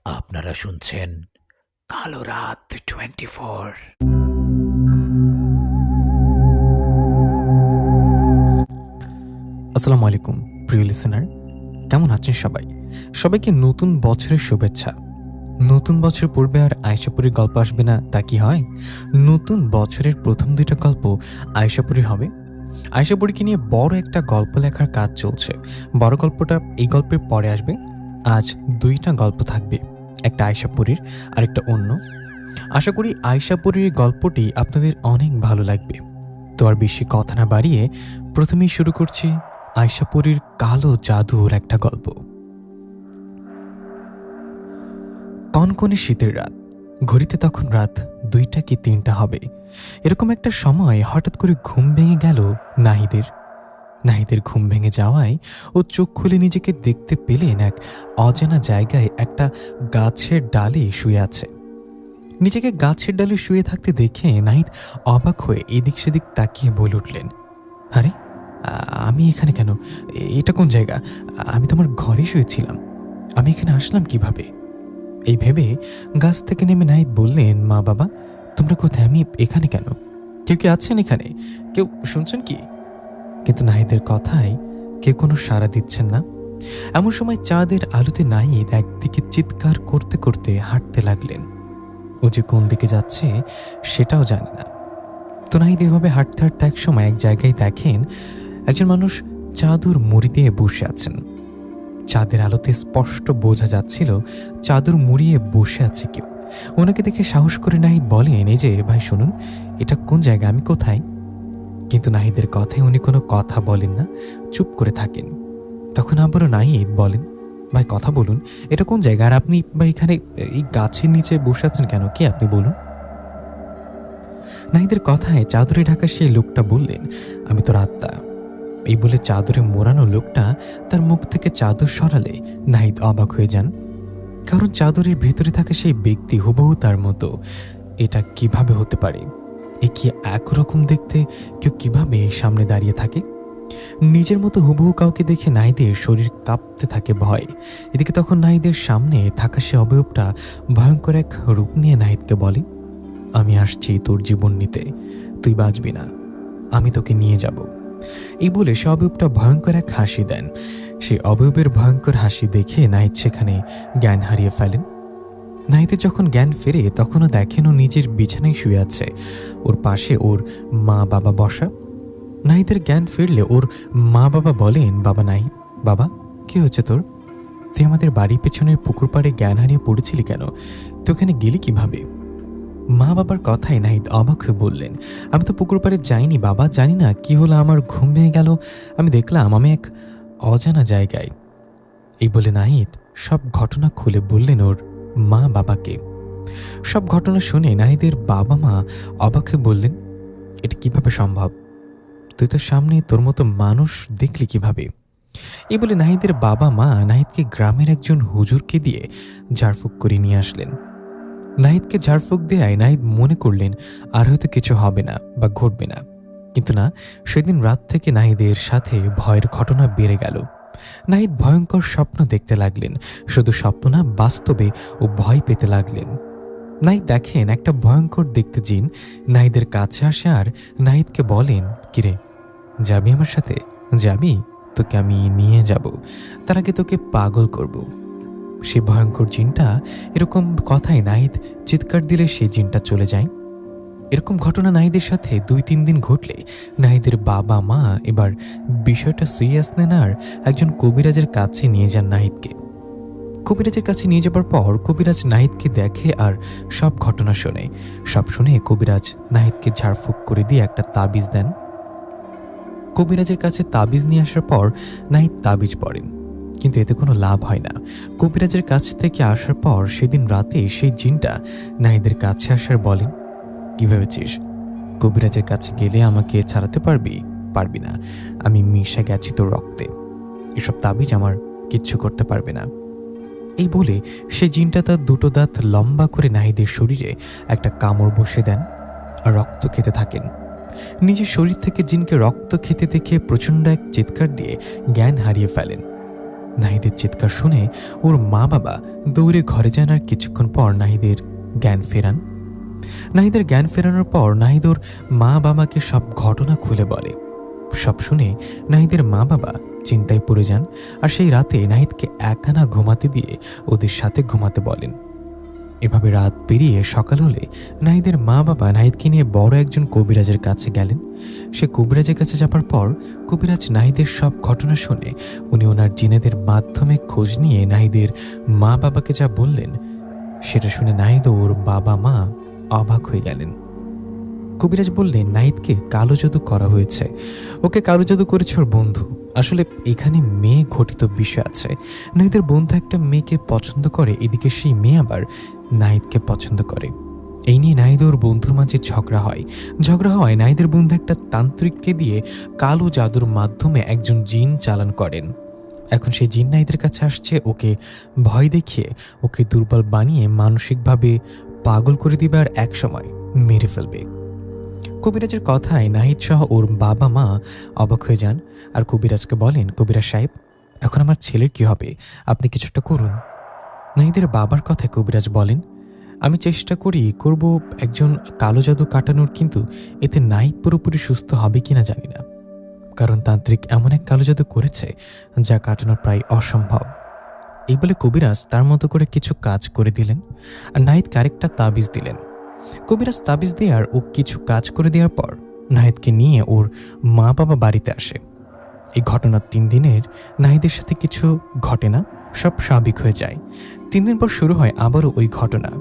আপনারা শুনছেন কালো রাত 24। আসসালামু আলাইকুম প্রিয় লিসেনার, কেমন আছেন সবাই? সবাইকে নতুন বছরের শুভেচ্ছা। নতুন বছর পূর্বে আর আয়েশাপুরীর গল্প আসবে না তা কি হয়? নতুন বছরের প্রথম দুইটা গল্প আয়েশাপুরীর হবে। আয়েশাপুরীকে নিয়ে বড় একটা গল্প লেখার কাজ চলছে। বড় গল্পটা এই গল্পের পরে আসবে। আজ দুইটা গল্প থাকবে, একটা আয়েশাপুরীর আর একটা অন্য। আশা করি আয়েশাপুরীর গল্পটি আপনাদের অনেক ভালো লাগবে। তো আর বেশি কথা না বাড়িয়ে প্রথমেই শুরু করছি আয়েশাপুরীর কালো জাদুর একটা গল্প। কনকনে শীতের রাত, ঘড়িতে তখন রাত 2টা কি 3টা হবে। এরকম একটা সময় হঠাৎ করে ঘুম ভেঙে গেল নাহিদের। নাহিদের ঘুম ভেঙে যাওয়ায় ও চোখ খুলে নিজেকে দেখতে পেলেন এক অজানা জায়গায় একটা গাছের ডালে শুয়ে আছে। নিজেকে গাছের ডালে শুয়ে থাকতে দেখে নাহিদ অবাক হয়ে এদিক সেদিক তাকিয়ে বলে উঠলেন, আরে আমি এখানে কেন? এটা কোন জায়গা? আমি তো আমার ঘরে শুয়েছিলাম, আমি এখানে আসলাম কিভাবে? এই ভেবে গাছ থেকে নেমে নাহিদ বললেন, মা বাবা তোমরা কোথায়? আমি এখানে কেন? কেউ কি আছেন এখানে? কেউ শুনছেন কি? কিন্তু নাহিদের কথায় কেউ কোনো সাড়া দিচ্ছেন না। এমন সময় চাঁদের আলোতে নাহিদ একদিকে চিৎকার করতে করতে হাঁটতে লাগলেন। ও যে কোন দিকে যাচ্ছে সেটাও জানে না। তো নাহিদ এভাবে হাঁটতে হাঁটতে এক সময় এক জায়গায় দেখেন একজন মানুষ চাদর মুড়ি দিয়ে বসে আছেন। চাঁদের আলোতে স্পষ্ট বোঝা যাচ্ছিল চাদর মুড়িয়ে বসে আছে কেউ। ওনাকে দেখে সাহস করে নাহিদ বলেন, এই যে ভাই শুনুন, এটা কোন জায়গা? আমি কোথায়? কিন্তু নাহিদের কথায় উনি কোনো কথা বলেন না, চুপ করে থাকেন। তখন আবারও নাহিদ বলেন, ভাই কথা বলুন, এটা কোন জায়গা? আর আপনি ভাই এখানে এই গাছের নিচে বসে আছেন কেন? কে আপনি বলুন? নাহিদের কথায় চাদরে ঢাকা সেই লোকটা বললেন, আমি তোর আত্মা। এই বলে চাদরে মোড়ানো লোকটা তার মুখ থেকে চাদর সরালে নাহিদ অবাক হয়ে যান, কারণ চাদরের ভেতরে থাকা সেই ব্যক্তি হুবহু তার মতো। এটা কিভাবে হতে পারে? এ কি একরকম দেখতে কেউ কিভাবে সামনে দাঁড়িয়ে থাকে? নিজের মতো হুবহু কাউকে দেখে নাহিদের শরীর কাঁপতে থাকে ভয়। এদিকে তখন নাহিদের সামনে থাকা সে অবয়বটা ভয়ঙ্কর এক রূপ নিয়ে নাহিদকে বলে, আমি আসছি তোর জীবন নিতে, তুই বাঁচবি না, আমি তোকে নিয়ে যাব। এই বলে সে অবয়বটা ভয়ঙ্কর এক হাসি দেন। সে অবয়বের ভয়ঙ্কর হাসি দেখে নাহিদ সেখানে জ্ঞান হারিয়ে ফেলেন। নাহিদের যখন জ্ঞান ফেরে তখনও দেখেন ও নিজের বিছানায় শুয়ে আছে, ওর পাশে ওর মা বাবা বসা। নাহিদের জ্ঞান ফিরলে ওর মা বাবা বলেন, বাবা নাহিদ, বাবা কি হয়েছে তোর? তুই আমাদের বাড়ির পেছনের পুকুর পাড়ে জ্ঞান হারিয়ে পড়েছিলি কেন? তুই ওখানে গেলি কিভাবে? মা বাবার কথায় নাহিদ অবাক হয়ে বললেন, আমি তো পুকুর পাড়ে যাইনি বাবা, জানি না কি হলো, আমার ঘুম ভেঙে গেল, আমি দেখলাম আমি এক অজানা জায়গায়। এই বলে নাহিদ সব ঘটনা খুলে বললেন ওর মা বাবাকে। সব ঘটনা শুনে নাহিদের বাবা মা অবাক হয়ে বললেন, এটা কিভাবে সম্ভব? তুই তো সামনে তোর মতো মানুষ দেখলি কিভাবে? এই বলে নাহিদের বাবা মা নাহিদকে গ্রামের একজন হুজুরকে দিয়ে ঝাড়ফুঁক করে নিয়ে আসলেন। নাহিদকে ঝাড়ফুঁক দেয়ায় নাহিদ মনে করলেন আর হয়তো কিছু হবে না বা ঘটবে না। কিন্তু না, সেদিন রাত থেকে নাহিদের সাথে ভয়ের ঘটনা বেড়ে গেল। নাহিদ ভয়ঙ্কর স্বপ্ন দেখতে লাগলেন। শুধু স্বপ্ন না, বাস্তবে ও ভয় পেতে লাগলেন। নাহিদ দেখেন একটা ভয়ঙ্কর দেখতে জিন নাহিদের কাছে আসে আর নাহিদকে বলেন, কিরে যাবি আমার সাথে? যাবি? তোকে আমি নিয়ে যাব, তার আগে তোকে পাগল করব। সে ভয়ঙ্কর জিনটা এরকম কথায় নাহিদ চিৎকার দিলে সেই জিনটা চলে যায়। এরকম ঘটনা নাহিদের সাথে 2-3 দিন ঘটলে নাহিদের বাবা মা এবার বিষয়টা সিরিয়াস নেন আর একজন কবিরাজের কাছে নিয়ে যান নাহিদকে। কবিরাজের কাছে নিয়ে যাবার পর কবিরাজ নাহিদকে দেখে আর সব ঘটনা শোনে। সব শুনে কবিরাজ নাহিদকে ঝাড়ফুঁক করে দিয়ে একটা তাবিজ দেন। কবিরাজের কাছে তাবিজ নিয়ে আসার পর নাহিদ তাবিজ পড়েন, কিন্তু এতে কোনো লাভ হয় না। কবিরাজের কাছ থেকে আসার পর সেদিন রাতে সেই জিনটা নাহিদের কাছে আসার বলেন, কি ভেবেছিস কবিরাজের কাছে গেলে আমাকে ছাড়াতে পারবি? পারবি না, আমি মিশে গেছি তোর রক্তে, এসব তাবিজ আমার কিচ্ছু করতে পারবে না। এই বলে সে জিনটা তার দুটো দাঁত লম্বা করে নাহিদের শরীরে একটা কামড় বসে দেন আর রক্ত খেতে থাকেন। নিজের শরীর থেকে জিনকে রক্ত খেতে দেখে প্রচণ্ড এক চিৎকার দিয়ে জ্ঞান হারিয়ে ফেলেন। নাহিদের চিৎকার শুনে ওর মা বাবা দৌড়ে ঘরে যান, আর কিছুক্ষণ পর নাহিদের জ্ঞান ফেরান। নাহিদের জ্ঞান ফেরানোর পর নাহিদ ওর মা বাবাকে সব ঘটনা খুলে বলে। সব শুনে নাহিদের মা বাবা চিন্তায় পড়ে যান, আর সেই রাতে নাহিদকে একা ঘুমাতে দিয়ে ওদের সাথে ঘুমাতে বলেন। এভাবে রাত পেরিয়ে সকাল হলে নাহিদের মা বাবা নাহিদকে নিয়ে বড় একজন কবিরাজের কাছে গেলেন। সে কবিরাজের কাছে যাবার পর কবিরাজ নাহিদের সব ঘটনা শুনে উনি ওনার জিনেদের মাধ্যমে খোঁজ নিয়ে নাহিদের মা বাবাকে যা বললেন সেটা শুনে নাহিদ ও ওর বাবা মা অবাক হয়ে গেলেন। কবিরাজ বললেন, নাহিদকে কালো জাদু করা হয়েছে। ওকে কালো জাদু করেছে ওর বন্ধু। আসলে এখানে মেয়ে ঘটিত বিষয় আছে। নাহিদের বন্ধু একটা মেয়েকে পছন্দ করে, এদিকে সেই মেয়ে আবার নাহিদকে পছন্দ করে। এই নিয়ে নাহিদ ওর বন্ধুর মাঝে ঝগড়া হওয়ায় নাহিদের বন্ধু একটা তান্ত্রিককে দিয়ে কালো জাদুর মাধ্যমে একজন জিন চালান করেন। এখন সেই জিন নাহিদের কাছে আসছে ওকে ভয় দেখিয়ে ওকে দুর্বল বানিয়ে মানসিকভাবে পাগল করে দিবে, আর একসময় মেরে ফেলবে। কবিরাজের কথায় নাহিদ সহ ওর বাবা মা অবাক হয়ে যান, আর কবিরাজকে বলেন, কবিরাজ সাহেব, এখন আমার ছেলের কি হবে? আপনি কিছুটা করুন। নাহিদের বাবার কথায় কবিরাজ বলেন, আমি চেষ্টা করব একজন কালো জাদু কাটানোর, কিন্তু এতে নাহিদ পুরোপুরি সুস্থ হবে কিনা জানি না, কারণ তান্ত্রিক এমন এক কালো জাদু করেছে যা কাটানো প্রায় অসম্ভব। এই বলে কবিরাজ তার মতো করে কিছু কাজ করে দিলেন, আর নাহিদকে আরেকটা তাবিজ দিলেন। কবিরাজ তাবিজ দেওয়ার ও কিছু কাজ করে দেওয়ার পর নাহিদকে নিয়ে ওর মা বাবা বাড়িতে আসে। এই ঘটনার 3 দিনের নাহিদের সাথে কিছু ঘটে না, সব স্বাভাবিক হয়ে যায়। 3 দিন পর শুরু হয় আবারও ওই ঘটনা।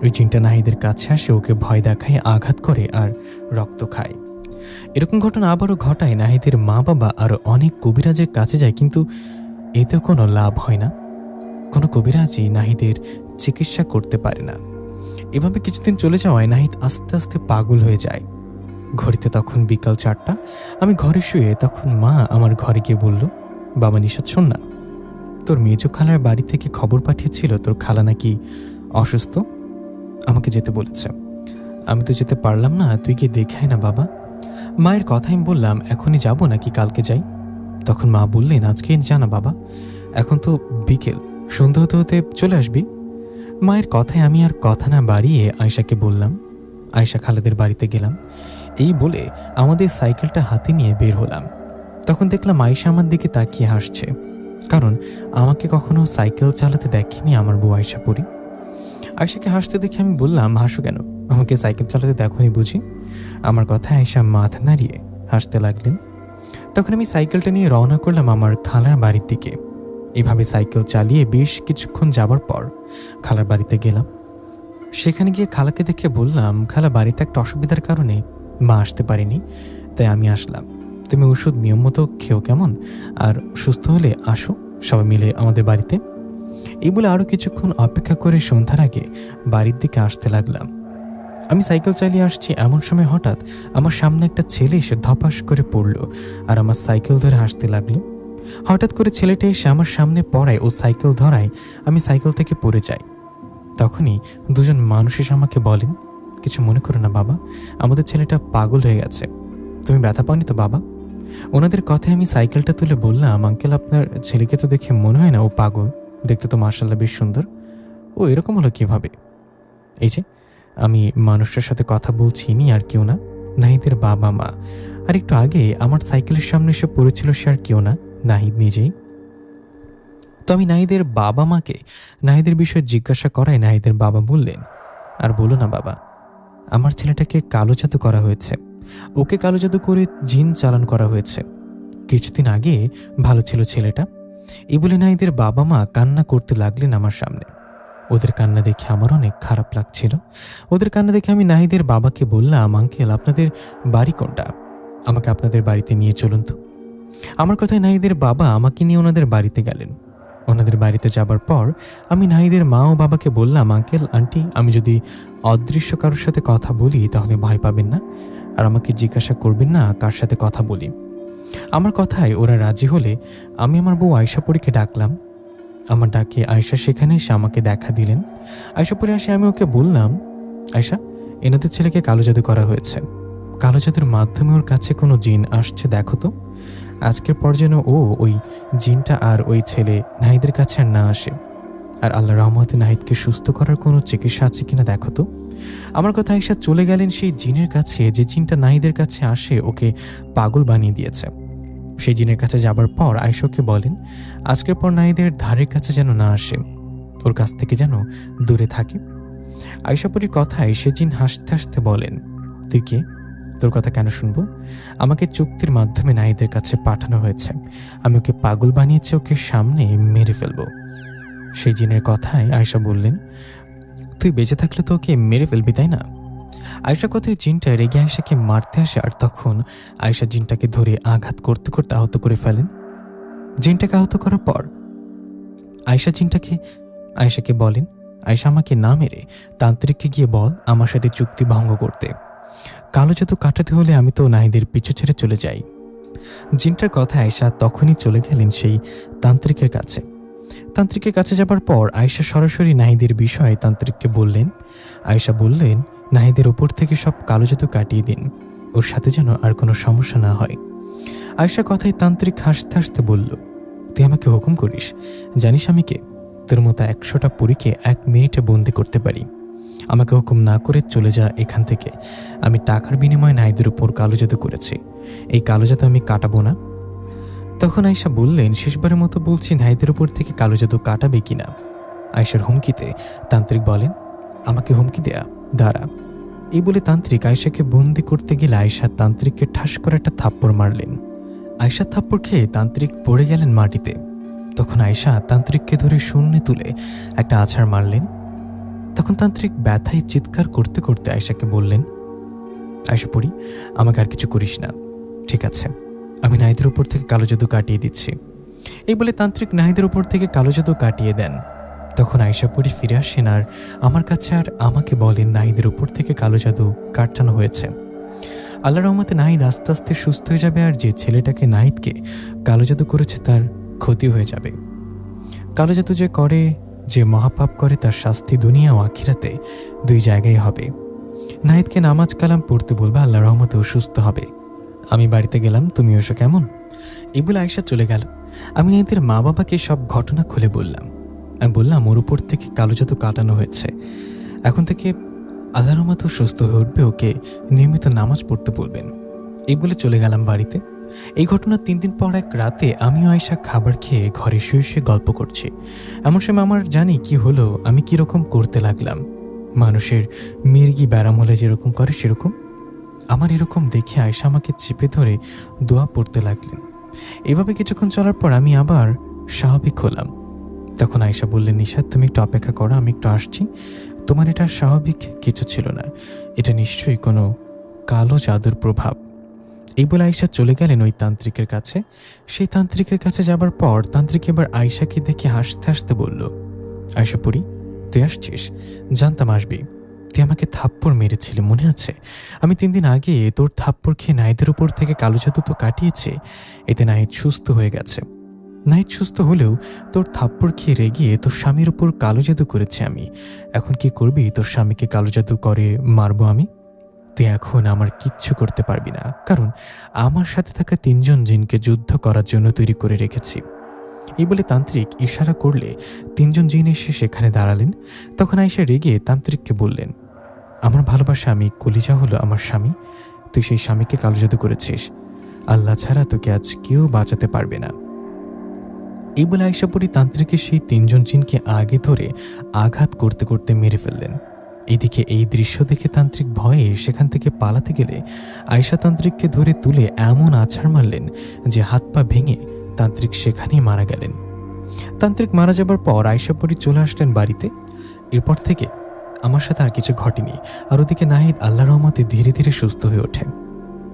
ওই জিনটা নাহিদের কাছে আসে, ওকে ভয় দেখায়, আঘাত করে আর রক্ত খায়। এরকম ঘটনা আবারও ঘটায়। নাহিদের মা বাবা আরও অনেক কবিরাজের কাছে যায়, কিন্তু এতেও কোনো লাভ হয় না। কোনো কবিরাজই নাহিদের চিকিৎসা করতে পারে না। এভাবে কিছুদিন চলে যাওয়ায় নাহিদ আস্তে আস্তে পাগল হয়ে যায়। ঘড়িতে তখন বিকাল 4টা। আমি ঘরে শুয়ে, তখন মা আমার ঘরে গিয়ে বলল, বাবা নিশাত, শোন না, তোর মেজো খালার বাড়ি থেকে খবর পাঠিয়েছিল তোর খালা নাকি অসুস্থ, আমাকে যেতে বলেছে। আমি তো যেতে পারলাম না, তুই গিয়ে দেখাই না বাবা। মায়ের কথা আমি বললাম, এখনই যাব নাকি কালকে যাই? তখন মা বললেন, আজকে জানা বাবা, এখন তো বিকেল, সন্ধ্যা হতে হতে চলে আসবি। মায়ের কথায় আমি আর কথা না বাড়িয়ে আয়শাকে বললাম। আয়শা খালাদের বাড়িতে গেলাম। এই বলে আমাদের সাইকেলটা হাতে নিয়ে বের হলাম। তখন দেখলাম আয়শা আমার দিকে তাকিয়ে হাসছে, কারণ আমাকে কখনো সাইকেল চালাতে দেখেনি আমার বউ আয়শা পরি। আয়শাকে হাসতে দেখে আমি বললাম, হাসো কেন? আমাকে সাইকেল চালাতে দেখোনি বুঝি? আমার কথায় আয়শা মাথা নাড়িয়ে হাসতে লাগলেন। তখন আমি সাইকেলটা নিয়ে রওনা করলাম আমার খালার বাড়ির দিকে। এভাবে সাইকেল চালিয়ে বেশ কিছুক্ষণ যাবার পর খালার বাড়িতে গেলাম। সেখানে গিয়ে খালাকে দেখে বললাম, খালা, বাড়িতে একটা অসুবিধার কারণে মা আসতে পারেনি, তাই আমি আসলাম। তুমি ওষুধ নিয়ম মতো খেও কেমন, আর সুস্থ হলে আসো সবাই মিলে আমাদের বাড়িতে। এই বলে আরও কিছুক্ষণ অপেক্ষা করে সন্ধ্যার আগে বাড়ির দিকে আসতে লাগলাম। আমি সাইকেল চালিয়ে আসছি, এমন সময় হঠাৎ আমার সামনে একটা ছেলে এসে ধপাস করে পড়ল আর আমার সাইকেল ধরে হাসতে লাগলো। হঠাৎ করে ছেলেটা এসে আমার সামনে পড়ায় ও সাইকেল ধরায় আমি সাইকেল থেকে পড়ে যাই। তখনই দুজন মানুষ এসে আমাকে বলেন, কিছু মনে করো না বাবা, আমাদের ছেলেটা পাগল হয়ে গেছে, তুমি ব্যথা পাওনি তো বাবা? ওনাদের কথায় আমি সাইকেলটা তুলে বললাম, আঙ্কেল, আপনার ছেলেকে তো দেখে মনে হয় না ও পাগল, দেখতে তো মাশাআল্লাহ বেশ সুন্দর। ও এরকম হলো কিভাবে? এই যে আমি মানুষটার সাথে কথা বলছি, ইনি আর কেউ না, নাহিদের বাবা মা। আর একটু আগে আমার সাইকেলের সামনে এসে পড়েছিল সে আর কেউ না, নাহিদ নিজেই। তো আমি নাহিদের বাবা মাকে নাহিদের বিষয়ে জিজ্ঞাসা করায় নাহিদের বাবা বললেন, আর বলো না বাবা, আমার ছেলেটাকে কালো জাদু করা হয়েছে, ওকে কালো জাদু করে জিন চালান করা হয়েছে। কিছুদিন আগে ভালো ছিল ছেলেটা। এই বলে নাহিদের বাবা মা কান্না করতে লাগলেন আমার সামনে। ওদের কান্না দেখে আমার অনেক খারাপ লাগছিল। ওদের কান্না দেখে আমি নাহিদের বাবাকে বললাম, আঙ্কেল, আপনাদের বাড়ি কোনটা? আমাকে আপনাদের বাড়িতে নিয়ে চলুন তো। আমার কথায় নাহিদের বাবা আমাকে নিয়ে ওনাদের বাড়িতে গেলেন। ওনাদের বাড়িতে যাবার পর আমি নাহিদের মা ও বাবাকে বললাম, আঙ্কেল, আন্টি, আমি যদি অদৃশ্য কারোর সাথে কথা বলি তাহলে ভয় পাবেন না, আর আমাকে জিজ্ঞাসা করবেন না কার সাথে কথা বলি। আমার কথায় ওরা রাজি হলে আমি আমার বউ আয়শাপুরীকে ডাকলাম। আমার ডাকে আয়শা সেখানে এসে আমাকে দেখা দিলেন। আয়শাপুরে আসে আমি ওকে বললাম, আয়শা, এনাদের ছেলেকে কালো জাদু করা হয়েছে, কালো জাদুর মাধ্যমে ওর কাছে কোনো জিন আসছে, দেখো তো। আজকের পর যেন ওই জিনটা আর ওই ছেলে নাহিদের কাছে আর না আসে। আর আল্লাহ রহমতে নাহিদকে সুস্থ করার কোনো চিকিৎসা আছে কিনা দেখো তো। আমার কথা আয়েশা চলে গেলেন সেই জিনের কাছে যে জিনটা নাহিদের কাছে আসে ওকে পাগল বানিয়ে দিয়েছে। সেই জিনের কাছে যাবার পর আয়েশাকে বলেন আজকের পর নাহিদের ধারের কাছে যেন না আসে, ওর কাছ থেকে যেন দূরে থাকে। আয়েশাপুরীর কথায় সে জিন হাসতে হাসতে বলেন, তুই কে? তোর কথা কেন শুনবো? আমাকে চুক্তির মাধ্যমে নাহিদের কাছে পাঠানো হয়েছে। আমি ওকে পাগল বানিয়েছি, ওকে সামনে মেরে ফেলবো। সেই জিনের কথায় আয়েশা বললেন, তুই বেঁচে থাকলে তো ওকে মেরে ফেলবি, তাই না? আয়েশা কথায় জিনটা রেগে আয়েশাকে মারতে আসে, আর তখন আয়েশা জিনটাকে ধরে আঘাত করতে করতে আহত করে ফেলেন। জিনটাকে আহত করার পর আয়েশাকে বলেন, আয়েশা আমাকে না মেরে তান্ত্রিককে গিয়ে বল আমার সাথে চুক্তি ভঙ্গ করতে। কালো জাদু কাটাতে হলে আমি তো নাহিদের পিছু ছেড়ে চলে যাই। জিনটার কথা আয়েশা তখনই চলে গেলেন সেই তান্ত্রিকের কাছে। তান্ত্রিকের কাছে যাবার পর আয়েশা সরাসরি নাহিদের বিষয়ে তান্ত্রিককে বললেন। আয়েশা বললেন, নাহিদের ওপর থেকে সব কালো জাদু কাটিয়ে দিন, ওর সাথে যেন আর কোনো সমস্যা না হয়। আয়েশার কথায় তান্ত্রিক হাসতে হাসতে বলল, তুই আমাকে হুকুম করিস? জানিস আমি কে? তোর মতো 100টা পরীকে 1 মিনিটে বন্দি করতে পারি। আমাকে হুকুম না করে চলে যা এখান থেকে। আমি টাকার বিনিময়ে নাহিদের উপর কালো জাদু করেছি, এই কালো জাদু আমি কাটাবো না। তখন আয়েশা বললেন, শেষবারের মতো বলছি, নাহিদের উপর থেকে কালো জাদু কাটাবে কিনা? আয়েশার হুমকিতে তান্ত্রিক বলেন, আমাকে হুমকি দেয়া? দাঁড়া। এই বলে তান্ত্রিক আয়েশাকে বন্দি করতে গেলে আয়েশা তান্ত্রিককে ঠাস করে একটা থাপ্পড় মারলেন। আয়েশার থাপ্পড় খেয়ে তান্ত্রিক পড়ে গেলেন মাটিতে। তখন আয়েশা তান্ত্রিককে ধরে শূন্যে তুলে একটা আছাড় মারলেন। তখন তান্ত্রিক ব্যথায় চিৎকার করতে করতে আয়েশাকে বললেন, আয়েশা পড়ি, আমাকে আর কিছু করিস না, ঠিক আছে? আমি নাহিদের উপর থেকে কালো জাদু কাটিয়ে দিচ্ছি। এই বলে তান্ত্রিক নাহিদের উপর থেকে কালো জাদু কাটিয়ে দেন। তখন আয়েশা পড়ি ফিরে আসেন আর আমার কাছে আর আমাকে বলেন নাহিদের উপর থেকে কালো জাদু কাটানো হয়েছে। আল্লাহ রহমতে নাহিদ আস্তে আস্তে সুস্থ হয়ে যাবে, আর যে ছেলেটাকে নাহিদকে কালো জাদু করেছে তার ক্ষতি হয়ে যাবে। কালো জাদু যে করে, যে মহাপাপ করে, তার শাস্তি দুনিয়া ও আখিরাতে 2 জায়গায় হবে। নাহিদকে নামাজ কালাম পড়তে বলবে, আল্লাহ রহমতে ও সুস্থ হবে। আমি বাড়িতে গেলাম, তুমি এসো কেমন? এই বলে আয়েশা চলে গেল। আমি নাহিদের মা বাবাকে সব ঘটনা খুলে বললাম। আমি বললাম ওর উপর থেকে কালো জাদু কাটানো হয়েছে, এখন থেকে আল্লাহর রহমতে সুস্থ হয়ে উঠবে, ওকে নিয়মিত নামাজ পড়তে বলবেন। এই বলে চলে গেলাম বাড়িতে। এই ঘটনার 3 দিন পর এক রাতে আমিও আয়েশা খাবার খেয়ে ঘরে শুয়ে শুয়ে গল্প করছি। এমন সময় আমার জানি কি হলো, আমি কিরকম করতে লাগলাম। মানুষের মির্গি ব্যারাম হলে যেরকম করে সেরকম আমার এরকম দেখে আয়েশা আমাকে চেপে ধরে দোয়া পড়তে লাগলেন। এভাবে কিছুক্ষণ চলার পর আমি আবার স্বাভাবিক হলাম। তখন আয়েশা বললেন, নিশাত তুমি একটু অপেক্ষা করো, আমি একটু আসছি। তোমার এটা স্বাভাবিক কিছু ছিল না, এটা নিশ্চয়ই কোনো কালো জাদুর প্রভাব। এই বলে আয়েশা চলে গেলেন ওই তান্ত্রিকের কাছে। সেই তান্ত্রিকের কাছে যাবার পর তান্ত্রিক এবার আয়েশাকে দেখে হাসতে হাসতে বলল, আয়েশা পড়ি, তুই আসছিস? জানতাম আসবি। তুই আমাকে থাপ্পড় মেরেছিলি, মনে আছে? আমি 3 দিন আগে তোর থাপ্পড় খেয়ে নাহিদের উপর থেকে কালো জাদু তো কাটিয়েছে, এতে নাহিদ সুস্থ হয়ে গেছে। নাহিদ সুস্থ হলেও তোর থাপ্পড় খেয়ে রেগিয়ে তোর স্বামীর উপর কালো জাদু করেছে আমি। এখন কি করবি? তোর স্বামীকে কালো জাদু করে মারবো আমি? তুই এখন আমার কিচ্ছু করতে পারবি না, কারণ আমার সাথে থাকা 3 জন জিনকে যুদ্ধ করার জন্য তৈরি করে রেখেছি। এই বলে তান্ত্রিক ইশারা করলে 3 জন জিন এসে সেখানে দাঁড়ালেন। তখন আয়েশা রেগে তান্ত্রিককে বললেন, আমার ভালোবাসা আমি, কলিজা হলো আমার স্বামী, তুই সেই স্বামীকে কালো জাদু করেছিস। আল্লাহ ছাড়া তোকে আজ কেউ বাঁচাতে পারবে না। এই বলে আয়েশা পড়ি তান্ত্রিকের সেই 3 জন জিনকে আগে ধরে আঘাত করতে করতে মেরে ফেললেন। এদিকে এই দৃশ্য দেখে তান্ত্রিক ভয়ে সেখান থেকে পালাতে গেলে আয়েশা তান্ত্রিককে ধরে তুলে এমন আছাড় মারলেন যে হাত পা ভেঙে তান্ত্রিক সেখানেই মারা গেলেন। তান্ত্রিক মারা যাবার পর আয়েশা পড়ি চলে আসলেন বাড়িতে। এরপর থেকে আমার সাথে আর কিছু ঘটেনি। আর ওদিকে নাহিদ আল্লাহর রহমতে ধীরে ধীরে সুস্থ হয়ে ওঠে।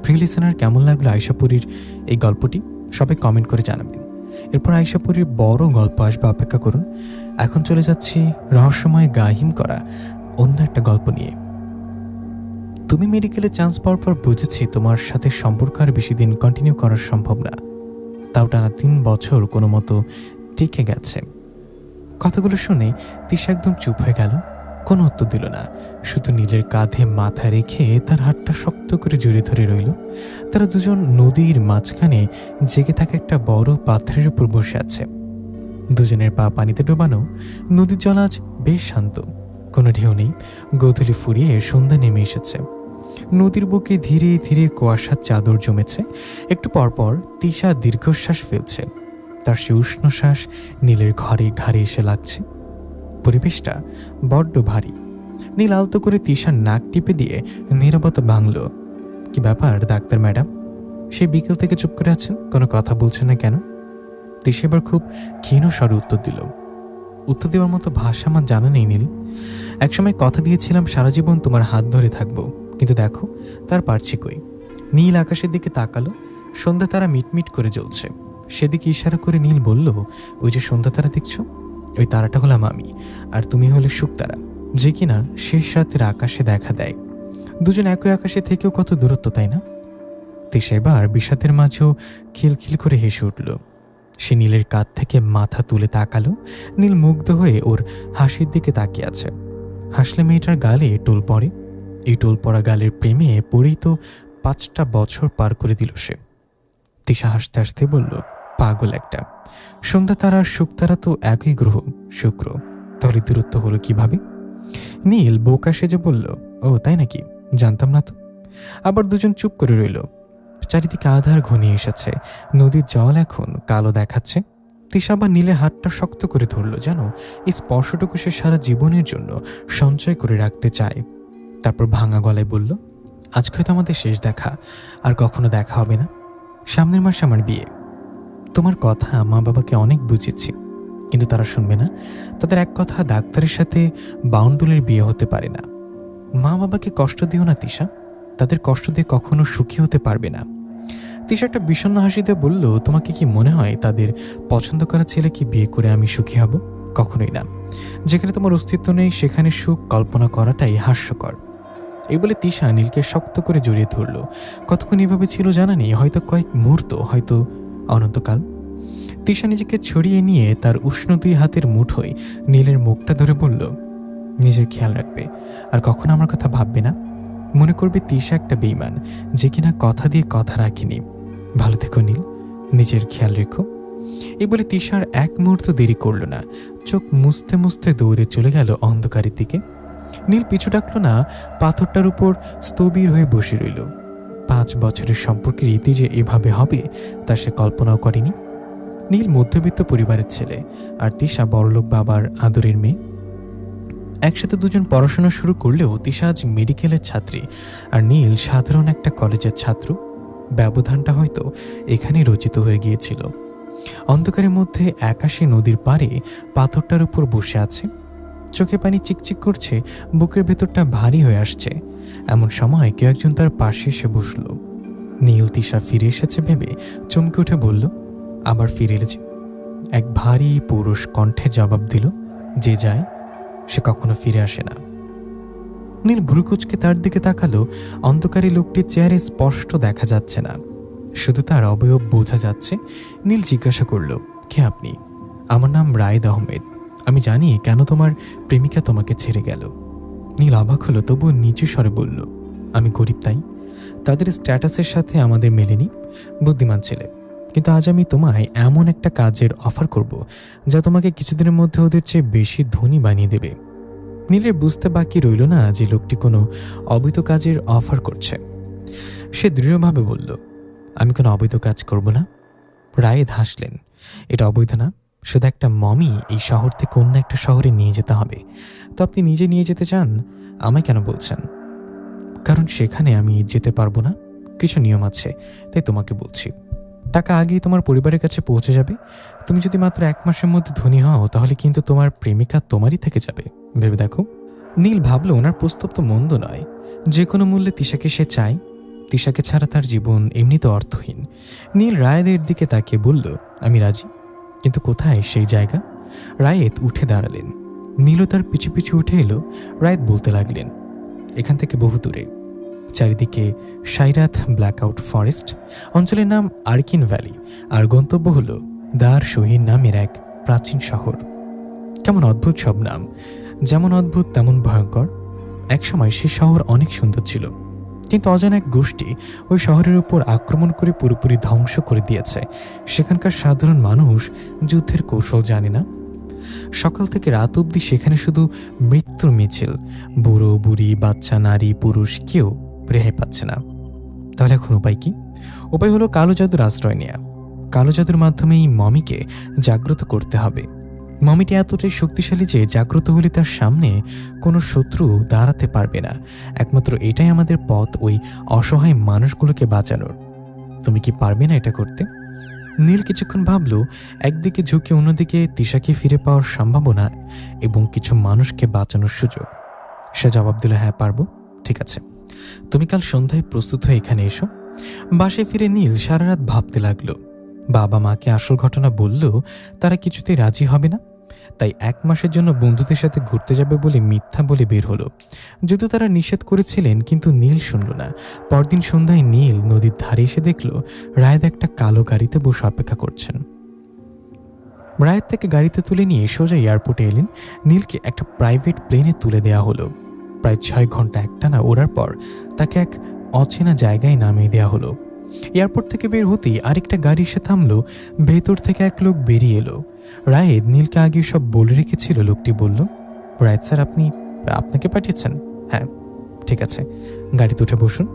প্রিয় লিসেনার, কেমন লাগলো আয়েশা পড়ির এই গল্পটি? সবাই কমেন্ট করে জানাবেন। এরপর আয়েশা পড়ির বড় গল্প আসবে, অপেক্ষা করুন। এখন চলে যাচ্ছি রহস্যময় গাহিম করা অন্য একটা গল্প নিয়ে। তুমি মেডিকেলে চান্স পাওয়ার পর বুঝেছি তোমার সাথে সম্পর্ক আর বেশি দিন কন্টিনিউ করা সম্ভব না, তাও টানা 3 বছর কোনো মতো টিকে গেছে। কথাগুলো শুনে তিশা একদম চুপ হয়ে গেল। কোনো উত্তর দিল না, শুধু নীলের কাঁধে মাথা রেখে তার হাতটা শক্ত করে জড়িয়ে ধরে রইল। তারা দুজন নদীর মাঝখানে জেগে থাকা একটা বড় পাথরের উপর বসে আছে। দুজনের পা পানিতে ডোবানো। নদীর জল আজ বেশ শান্ত, কোনো ঢেউ নেই। গোধূলি ফুরিয়ে সন্ধ্যা নেমে এসেছে। নদীর বুকে ধীরে ধীরে কুয়াশার চাদর জমেছে। একটু পরপর তিশা দীর্ঘশ্বাস ফেলছে। তার সে উষ্ণ শ্বাস নীলের ঘরে ঘাড়ে এসে লাগছে। পরিবেশটা বড্ড ভারী। নীল আলতো করে তিশার নাক টিপে দিয়ে নীরবতা ভাঙল। কি ব্যাপার ডাক্তার ম্যাডাম? সে বিকেল থেকে চুপ করে আছেন, কোনো কথা বলছেন না কেন? তিশা এবার খুব ক্ষীণ স্বরে উত্তর দিল। উত্তর দেওয়ার মতো ভাষা আমার জানা নেই নীল। একসময় কথা দিয়েছিলাম সারা জীবন তোমার হাত ধরে থাকবো, কিন্তু দেখো তার পারছি কই। নীল আকাশের দিকে তাকালো। সন্ধ্যা তারা মিটমিট করে জ্বলছে। সেদিকে ইশারা করে নীল বলল, ওই যে সন্ধ্যা তারা দেখছো, ওই তারাটা হলাম আমি, আর তুমি হলে শুকতারা, যে কিনা শেষ রাতের আকাশে দেখা দেয়। দুজন একই আকাশে থেকেও কত দূরত্ব, তাই না? তিশা এবার বিষাদের মাঝেও খিলখিল করে হেসে উঠল। সে নীলের কাঁধ থেকে মাথা তুলে তাকালো। নীল মুগ্ধ হয়ে ওর হাসির দিকে তাকিয়ে আছে। হাসলে মেয়েটার গালে টোল পড়ে। এই টোল পড়া গালের প্রেমে পড়েই তো 5টা বছর পার করে দিল সে। তিশা হাসতে হাসতে বলল, পাগল একটা। সন্ধ্যা তারা আর শুকতারা তো একই গ্রহ, শুক্র, তাহলে দূরত্ব হলো কিভাবে? নীল বোকা সেজে বলল, ও তাই নাকি, জানতাম না তো। আবার দুজন চুপ করে রইল। চারিদিকে আধার ঘনিয়ে এসেছে। নদীর জল এখন কালো দেখাচ্ছে। তিশা আবার নীলের হাতটা শক্ত করে ধরল, যেন এই স্পর্শটুকু সে সারা জীবনের জন্য সঞ্চয় করে রাখতে চায়। তারপর ভাঙা গলায় বলল, আজকে হয়তো আমাদের শেষ দেখা, আর কখনো দেখা হবে না। সামনের মাসে আমার বিয়ে। তোমার কথা মা বাবাকে অনেক বুঝেছি, কিন্তু তারা শুনবে না। তাদের এক কথা, ডাক্তারের সাথে বাউন্ডুলের বিয়ে হতে পারে না। মা বাবাকে কষ্ট দিও না তিশা, তাদের কষ্ট দিয়ে কখনো সুখী হতে পারবে না। তিশা একটা বিষণ্ণ হাসি দিয়ে বলল, তোমাকে কি মনে হয় তাদের পছন্দ করা ছেলেকে বিয়ে করে আমি সুখী হব? কখনোই না। যেখানে তোমার অস্তিত্ব নেই সেখানে সুখ কল্পনা করাটাই হাস্যকর। এই বলে তিশা নীলকে শক্ত করে জড়িয়ে ধরল। কতক্ষণ এভাবে ছিল জানা নেই, হয়তো কয়েক মুহূর্ত, হয়তো অনন্তকাল। তিশা নিজেকে ছড়িয়ে নিয়ে তার উষ্ণ দুই হাতের মুঠোয় নীলের মুখটা ধরে বলল, নিজের খেয়াল রাখবে, আর কখনো আমার কথা ভাববে না। মনে করবে তিশা একটা বেঈমান, যে কিনা কথা দিয়ে কথা রাখেনি। ভালো থেকো নীল, নিজের খেয়াল রেখো। এই বলে তিশার এক মুহূর্ত দেরি করল না। চোখ মুছতে মুছতে দৌড়ে চলে গেল অন্ধকারের দিকে। নীল পিছু ডাকল না, পাথরটার উপর স্থবির হয়ে বসে রইল। 5 বছরের সম্পর্কের ইতি যে এভাবে হবে তা সে কল্পনাও করেনি। নীল মধ্যবিত্ত পরিবারের ছেলে, আর তিশা বড়লোক বাবার আদরের মেয়ে। একসাথে দুজন পড়াশোনা শুরু করলেও তিশা আজ মেডিকেলের ছাত্রী, আর নীল সাধারণ একটা কলেজের ছাত্র। ব্যবধানটা হয়তো এখানেই রচিত হয়ে গিয়েছিল। অন্ধকারের মধ্যে একাশী নদীর পাড়ে পাথরটার উপর বসে আছে। চোখে পানি চিকচিক করছে, বুকের ভেতরটা ভারী হয়ে আসছে। এমন সময় কেউ একজন তার পাশে এসে বসল। নীল তিশা ফিরে এসেছে ভেবে চমকে উঠে বলল, আবার ফিরে এলেছে। এক ভারী পুরুষ কণ্ঠে জবাব দিল, যে যায় সে কখনো ফিরে আসে না। নীল ভ্রুকুচকে তার দিকে তাকালো। অন্ধকারে লোকটির চেহারে স্পষ্ট দেখা যাচ্ছে না, শুধু তার অবয়ব বোঝা যাচ্ছে। নীল জিজ্ঞাসা করল, কে আপনি? আমার নাম রায়েদ আহমেদ। আমি জানি কেন তোমার প্রেমিকা তোমাকে ছেড়ে গেল। নীল অবাক হলো, তবুও নিচু স্বরে বলল, আমি গরিব, তাই তাদের স্ট্যাটাসের সাথে আমাদের মেলেনি। বুদ্ধিমান ছেলে, কিন্তু আজ আমি তোমায় এমন একটা কাজের অফার করব যা তোমাকে কিছুদিনের মধ্যে ওদের চেয়ে বেশি ধনী বানিয়ে দেবে। নীলের বুঝতে বাকি রইল না যে লোকটি কোনো অবৈধ কাজের অফার করছে। সে দৃঢ়ভাবে বলল, আমি কোনো অবৈধ কাজ করব না। রায়েদ হাসলেন, এটা অবৈধ না, শুধু একটা মমি এই শহর থেকে অন্য একটা শহরে নিয়ে যেতে হবে। তো আপনি নিজে নিয়ে যেতে চান, আমায় কেন বলছেন? কারণ সেখানে আমি যেতে পারবো না, কিছু নিয়ম আছে, তাই তোমাকে বলছি। টাকা আগেই তোমার পরিবারের কাছে পৌঁছে যাবে। তুমি যদি মাত্র 1 মাসের মধ্যে ধনী হও, তাহলে কিন্তু তোমার প্রেমিকা তোমারই থেকে যাবে। ভেবে দেখো। নীল ভাবল, ওনার প্রস্তাব তো মন্দ নয়। যে কোনো মূল্যে তিশাকে সে চায়। তিশাকে ছাড়া তার জীবন এমনিতে অর্থহীন। নীল রায়েদের দিকে তাকিয়ে বলল, আমি রাজি, কিন্তু কোথায় সেই জায়গা? রায়েদ উঠে দাঁড়ালেন। নীলও তার পিছু পিছু উঠে এলো। রায়েদ বলতে লাগলেন, এখান থেকে বহু দূরে, চারিদিকে সাইরাত ব্ল্যাকআউট ফরেস্ট। অঞ্চলের নাম আরকিন ভ্যালি, আর গন্তব্য হল দার শহীদ নামের এক প্রাচীন শহর। কেমন অদ্ভুত সব নাম। যেমন অদ্ভুত তেমন ভয়ঙ্কর। একসময় সে শহর অনেক সুন্দর ছিল, কিন্তু অজানা এক গোষ্ঠী ওই শহরের উপর আক্রমণ করে পুরোপুরি ধ্বংস করে দিয়েছে। সেখানকার সাধারণ মানুষ যুদ্ধের কৌশল জানে না। সকাল থেকে রাত অবধি সেখানে শুধু মৃত্যুর মিছিল। বুড়ো বুড়ি, বাচ্চা, নারী, পুরুষ কেউ রেহাই পাচ্ছে না। তাহলে এখন উপায় কি? উপায় হলো কালো জাদুর আশ্রয় নেয়া। কালো জাদুর মাধ্যমে এই মমিকে জাগ্রত করতে হবে। মমিটি এতটাই শক্তিশালী যে জাগ্রত হলে তার সামনে কোনো শত্রু দাঁড়াতে পারবে না। একমাত্র এটাই আমাদের পথ ওই অসহায় মানুষগুলোকে বাঁচানোর। তুমি কি পারবে না এটা করতে? নীল কিছুক্ষণ ভাবল, একদিকে ঝুঁকে অন্যদিকে তিশাকে ফিরে পাওয়ার সম্ভাবনা এবং কিছু মানুষকে বাঁচানোর সুযোগ। সে জবাব দিল, হ্যাঁ পারবো। ঠিক আছে, তুমি কাল সন্ধ্যায় প্রস্তুত হয়ে এখানে এসো। বাসায় ফিরে নীল সারা রাত ভাবতে লাগলো। বাবা মাকে আসল ঘটনা বললেও তারা কিছুতেই রাজি হবে না। তাই 1 মাসের জন্য বন্ধুদের সাথে ঘুরতে যাবে বলে মিথ্যা বলে বের হলো। যদিও তারা নিষেধ করেছিলেন, কিন্তু নীল শুনল না। পরদিন সন্ধ্যায় নীল নদীর ধারে এসে দেখল রায়েদ একটা কালো গাড়িতে বসে অপেক্ষা করছেন। রায়েদ তাকে গাড়িতে তুলে নিয়ে সোজা এয়ারপোর্টে এলেন। নীলকে একটা প্রাইভেট প্লেনে তুলে দেওয়া হলো। প্রায় 6 ঘন্টা একটানা ওড়ার পর তাকে এক অচেনা জায়গায় নামিয়ে দেওয়া হলো। এয়ারপোর্ট থেকে বের হতেই আরেকটা গাড়ি এসে থামলো। ভেতর থেকে এক লোক বেরিয়ে এলো। রায়েদ নীলকে আগে সব বলে রেখেছিল। লোকটি বলল, রায়েদ স্যার, আপনাকে পাঠিয়েছেন? হ্যাঁ, ঠিক আছে, গাড়িতে উঠে বসুন।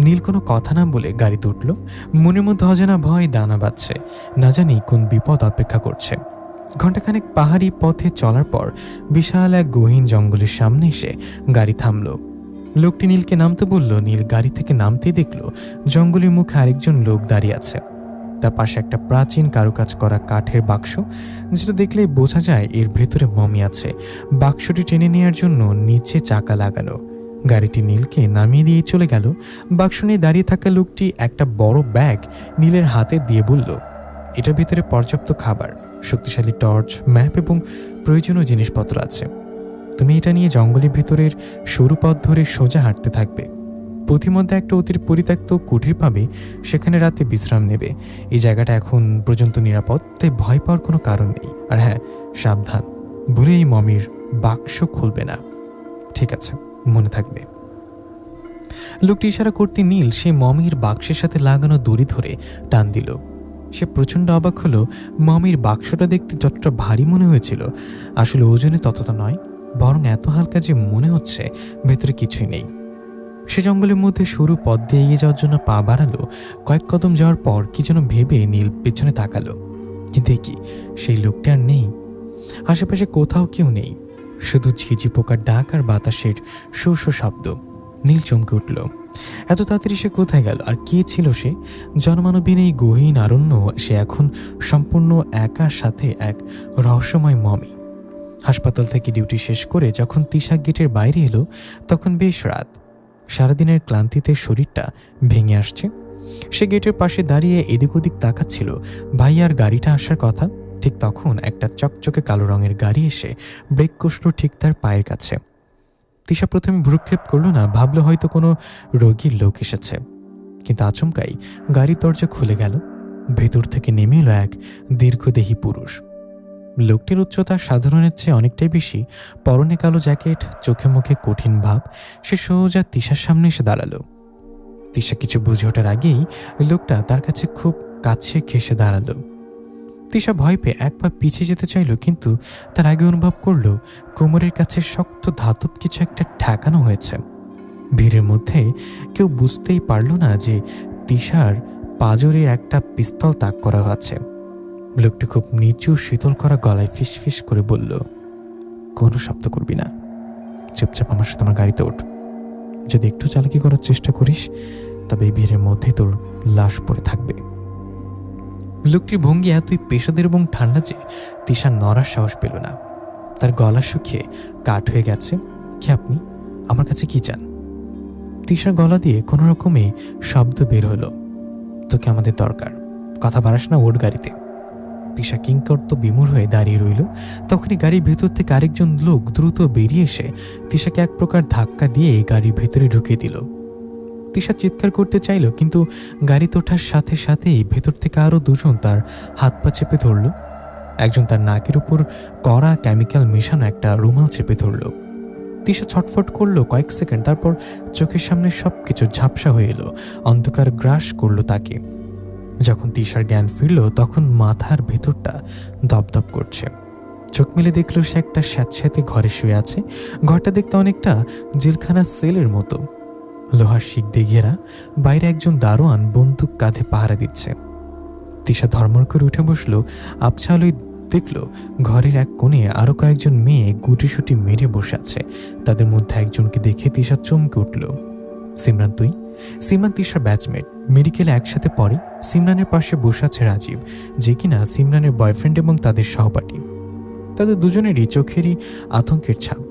নীল কোনো কথা না বলে গাড়িতে উঠল। মনের মধ্যে অজানা ভয় দানা বাঁধছে। না জানি কোন বিপদ অপেক্ষা করছে। ঘণ্টাখানেক পাহাড়ি পথে চলার পর বিশাল এক গহীন জঙ্গলের সামনে এসে গাড়ি থামল। লোকটি নীলকে নামতে বলল। নীল গাড়ি থেকে নামতেই দেখল জঙ্গলের মুখে আরেকজন লোক দাঁড়িয়ে আছে। তার পাশে একটা প্রাচীন কারুকাজ করা কাঠের বাক্স, যেটা দেখলেই বোঝা যায় এর ভেতরে মমি আছে। বাক্সটি টেনে নেওয়ার জন্য নিচে চাকা লাগানো। গাড়িটি নীলকে নামিয়ে দিয়ে চলে গেল। বাক্স নিয়ে দাঁড়িয়ে থাকা লোকটি একটা বড় ব্যাগ নীলের হাতে দিয়ে বলল, এটার ভিতরে পর্যাপ্ত খাবার, শক্তিশালী টর্চ, ম্যাপ এবং প্রয়োজনীয় জিনিসপত্র আছে। তুমি এটা নিয়ে জঙ্গলের ভিতরের সরু পথ ধরে সোজা হাঁটতে থাকবে। পথিমধ্যে একটা অতি পরিত্যক্ত কুটির পাবে, সেখানে রাতে বিশ্রাম নেবে। এই জায়গাটা এখন পর্যন্ত নিরাপদ, তাই ভয় পাওয়ার কোনো কারণ নেই। আর হ্যাঁ, সাবধান, ভুলে এই মমির বাক্স খুলবে না। ঠিক আছে, মনে থাকবে। লোকটি ইশারা করতে নীল সে মমির বাক্সের সাথে লাগানো দড়ি ধরে টান দিল। সে প্রচণ্ড অবাক হলো। মমির বাক্সটা দেখতে যতটা ভারী মনে হয়েছিল, আসলে ওজনে ততটা নয়, বরং এত হালকা যে মনে হচ্ছে ভেতরে কিছুই নেই। সে জঙ্গলের মধ্যে সরু পথ দিয়ে এগিয়ে যাওয়ার জন্য পা বাড়ালো। কয়েক কদম যাওয়ার পর কি যেন ভেবে নীল পেছনে তাকালো, কিন্তু কি সেই লোকটা আর নেই। আশেপাশে কোথাও কেউ নেই, শুধু ঝিঝি পোকার ডাক আর বাতাসের শো শো শব্দ। নীল চমকে উঠল। এত তাড়াতাড়ি সে কোথায় গেল? আর কে ছিল সে? জনমানবহীন এই গহীন আরণ্য সে এখন সম্পূর্ণ একার সাথে এক রহস্যময় মমি। হাসপাতাল থেকে ডিউটি শেষ করে যখন তিশা গেটের বাইরে এলো, তখন বেশ রাত। সারাদিনের ক্লান্তিতে শরীরটা ভেঙে আসছে। সে গেটের পাশে দাঁড়িয়ে এদিক ওদিক তাকাচ্ছিল। ভাইয়ার গাড়িটা আসার কথা। ঠিক তখন একটা চকচকে কালো রঙের গাড়ি এসে ব্রেক কষল ঠিক তার পায়ের কাছে। তিশা প্রথমে ভ্রুক্ষেপ করল না, ভাবলো হয়তো কোনো রোগীর লোক এসেছে। কিন্তু আচমকাই গাড়ির দরজা খুলে গেল। ভেতর থেকে নেমে এলো এক দীর্ঘদেহী পুরুষ। লোকটির উচ্চতা সাধারণের চেয়ে অনেকটাই বেশি। পরনে কালো জ্যাকেট, চোখে মুখে কঠিন ভাব। সে সোজা তিশার সামনে এসে দাঁড়ালো। তিশা কিছু বুঝে ওঠার আগেই লোকটা তার কাছে খুব কাছে ঘেঁষে দাঁড়ালো। তিশা ভয় পেয়ে এক পা পিছিয়ে যেতে চাইল, কিন্তু তার আগে অনুভব করলো কোমরের কাছে শক্ত ধাতব কিছু একটা ঠেকানো হয়েছে। ভিড়ের মধ্যে কেউ বুঝতেই পারল না যে তিশার পাঁজরের একটা পিস্তল তাক করা আছে। লোকটি খুব নিচু শীতল করা গলায় ফিসফিস করে বলল, কোনো শব্দ করবি না, চুপচাপ আমার সাথে আমার গাড়িতে ওঠ। যদি একটু চালাকি করার চেষ্টা করিস তবে এই ভিড়ের মধ্যে তোর লাশ পড়ে থাকবে। লোকটির ভঙ্গি এতই পেশাদার এবং ঠান্ডা যে তিশা নড়ার সাহস পেল না। তার গলা শুকিয়ে কাঠ হয়ে গেছে। কি আপনি আমার কাছে কি চান? তিশার গলা দিয়ে কোনো রকমে শব্দ বের হলো, তোকে আমাদের দরকার, কথা বাড়াস না, ওর গাড়িতে। তিশা কিংকর্ত বিমূঢ় হয়ে দাঁড়িয়ে রইল। তখনই গাড়ির ভেতর থেকে আরেকজন লোক দ্রুত বেরিয়ে এসে তিশাকে এক প্রকার ধাক্কা দিয়ে গাড়ির ভেতরে ঢুকিয়ে দিল। তিশা চিৎকার করতে চাইল, কিন্তু গাড়িতে ওঠার সাথে সাথেই ভেতর থেকে আরো দুজন তার হাত পা চেপে ধরল। একজন তার নাকের উপর কড়া কেমিক্যাল মেশানো একটা রুমাল চেপে ধরল। তিশা ছটফট করলো কয়েক সেকেন্ড, তারপর চোখের সামনে সবকিছু ঝাপসা হয়ে এলো, অন্ধকার গ্রাস করলো তাকে। যখন তিশার জ্ঞান ফিরল তখন মাথার ভেতরটা দপদপ করছে। চোখ মেলে দেখলো সে একটা স্যাঁতস্যাঁতে ঘরে শুয়ে আছে। ঘরটা দেখতে অনেকটা জেলখানার সেলের মতো, লোহার শিক দিয়ে ঘেরা। বাইরে একজন দারোয়ান বন্দুক কাঁধে পাহারা দিচ্ছে। তিশা ধর্মর করে উঠে বসলো। আবছা আলোয় দেখলো ঘরের এক কোণে আরো কয়েকজন মেয়ে গুটিসুটি মেরে বসে আছে। তাদের মধ্যে একজনকে দেখে তিশা চমকে উঠল। সিমরান, তুই? সিমরান তিশার ব্যাচমেট, মেডিকেলে একসাথে পড়ে। সিমরানের পাশে বসে আছে রাজীব, যে কিনা সিমরানের বয়ফ্রেন্ড এবং তাদের সহপাঠী। তাদের দুজনেরই চোখেরই আতঙ্কের ছাপ।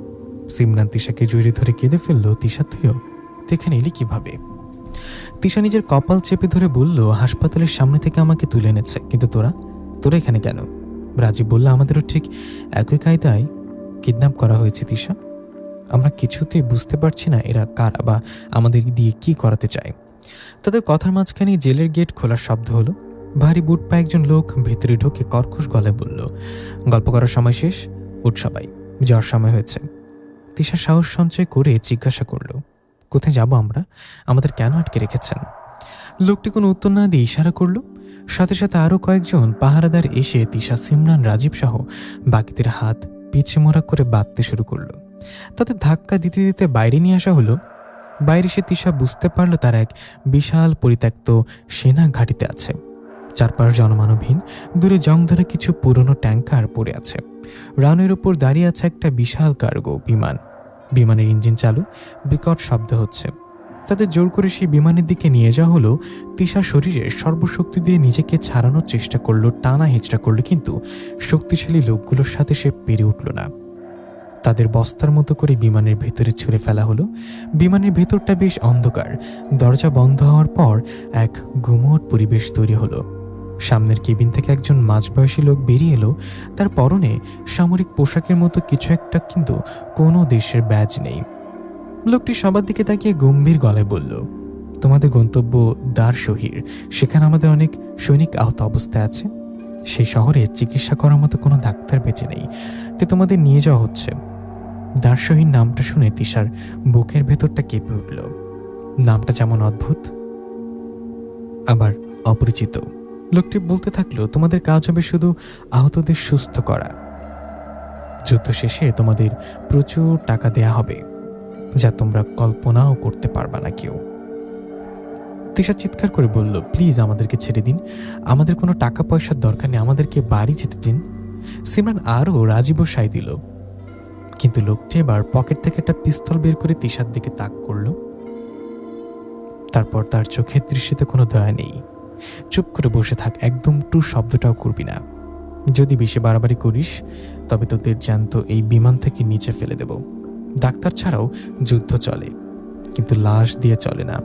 সিমরান তিশাকে জড়িয়ে ধরে কেঁদে ফেলল। তিশা, তুই এখানে এলি কিভাবে? তিশা নিজের কপাল চেপে ধরে বলল, হাসপাতালের সামনে থেকে আমাকে তুলে এনেছে। কিন্তু তোরা এখানে কেন? রাজীব বলল, আমাদেরও ঠিক একই কায়দায় কিডন্যাপ করা হয়েছে তিশা। আমরা কিছুতেই বুঝতে পারছি না এরা কারা বা আমাদের দিয়ে কি করাতে চায়। তাদের কথার মাঝখানে জেলের গেট খোলার শব্দ হলো। ভারী বুট পায়ে একজন লোক ভেতরে ঢুকে কর্কশ গলায় বলল, গল্প করার সময় শেষ, উঠ সবাই, যাওয়ার সময় হয়েছে। তিশা সাহস সঞ্চয় করে জিজ্ঞাসা করল, কোথায় যাব আমরা? আমাদের কেন আটকে রেখেছেন? লোকটি কোনো উত্তর না দিয়ে ইশারা করল। সাথে সাথে আরও কয়েকজন পাহারাদার এসে তিশা, সিমরান, রাজীব সহ বাকিদের হাত পিছে মোড়া করে বাঁধতে শুরু করলো। তাদের ধাক্কা দিতে দিতে বাইরে নিয়ে আসা হলো। বাইরে সে তিশা বুঝতে পারল তার এক বিশাল পরিত্যক্ত সেনা ঘাঁটিতে আছে। চারপাশ জনমানবহীন, দূরে জং ধরা কিছু পুরনো ট্যাঙ্কার পড়ে আছে। রানের উপর দাঁড়িয়ে আছে একটা বিশাল কার্গো বিমান। বিমানের ইঞ্জিন চালু, বিকট শব্দ হচ্ছে। তাদের জোর করে সেই বিমানের দিকে নিয়ে যাওয়া হলো। তিশা শরীরের সর্বশক্তি দিয়ে নিজেকে ছাড়ানোর চেষ্টা করলো, টানা হেঁচড়া করলো, কিন্তু শক্তিশালী লোকগুলোর সাথে সে পেরে উঠল না। তাদের বস্তার মতো করে বিমানের ভেতরে ছুঁড়ে ফেলা হলো। বিমানের ভেতরটা বেশ অন্ধকার। দরজা বন্ধ হওয়ার পর এক গুমোট পরিবেশ তৈরি হলো। সামনের কেবিন থেকে একজন মাঝবয়সী লোক বেরিয়ে এলো। তার পরনে সামরিক পোশাকের মতো কিছু একটা, কিন্তু কোনো দেশের ব্যাজ নেই। লোকটি সবার দিকে তাকিয়ে গম্ভীর গলায় বলল, তোমাদের গন্তব্য দার শহীর। সেখানে আমাদের অনেক সৈনিক আহত অবস্থায় আছে। সেই শহরে চিকিৎসা করার মতো কোনো ডাক্তার বেঁচে নেই, তাই তোমাদের নিয়ে যাওয়া হচ্ছে। দার শহীদ নামটা শুনে তিশার বুকের ভেতরটা কেঁপে উঠল। নামটা যেমন অদ্ভুত আবার অপরিচিত। লোকটি বলতে থাকলো, তোমাদের কাজ হবে শুধু আহতদের সুস্থ করা। যুদ্ধ শেষে তোমাদের প্রচুর টাকা দেয়া হবে, যা তোমরা কল্পনাও করতে পারবা না কেউ। তিশা চিৎকার করে বলল, প্লিজ আমাদেরকে ছেড়ে দিন, আমাদের কোনো টাকা পয়সার দরকার নেই, আমাদেরকে বাড়ি যেতে দিন। সিমরান আরও রাজীবও সাই দিল, কিন্তু লোকটি এবার পকেট থেকে একটা পিস্তল বের করে তিশার দিকে তাক করল। তারপর তার চোখের দৃষ্টিতে কোনো দয়া নেই। চুপ করে বসে থাক, একদম টু শব্দটাও করবি না। যদি বেশি বাড়াবাড়ি করিস তবে তোদের জ্যান্ত এই বিমান থেকে নিচে ফেলে দেব। ডাক্তার ছাড়াও যুদ্ধ চলে, কিন্তু লাশ দিয়ে চলে না।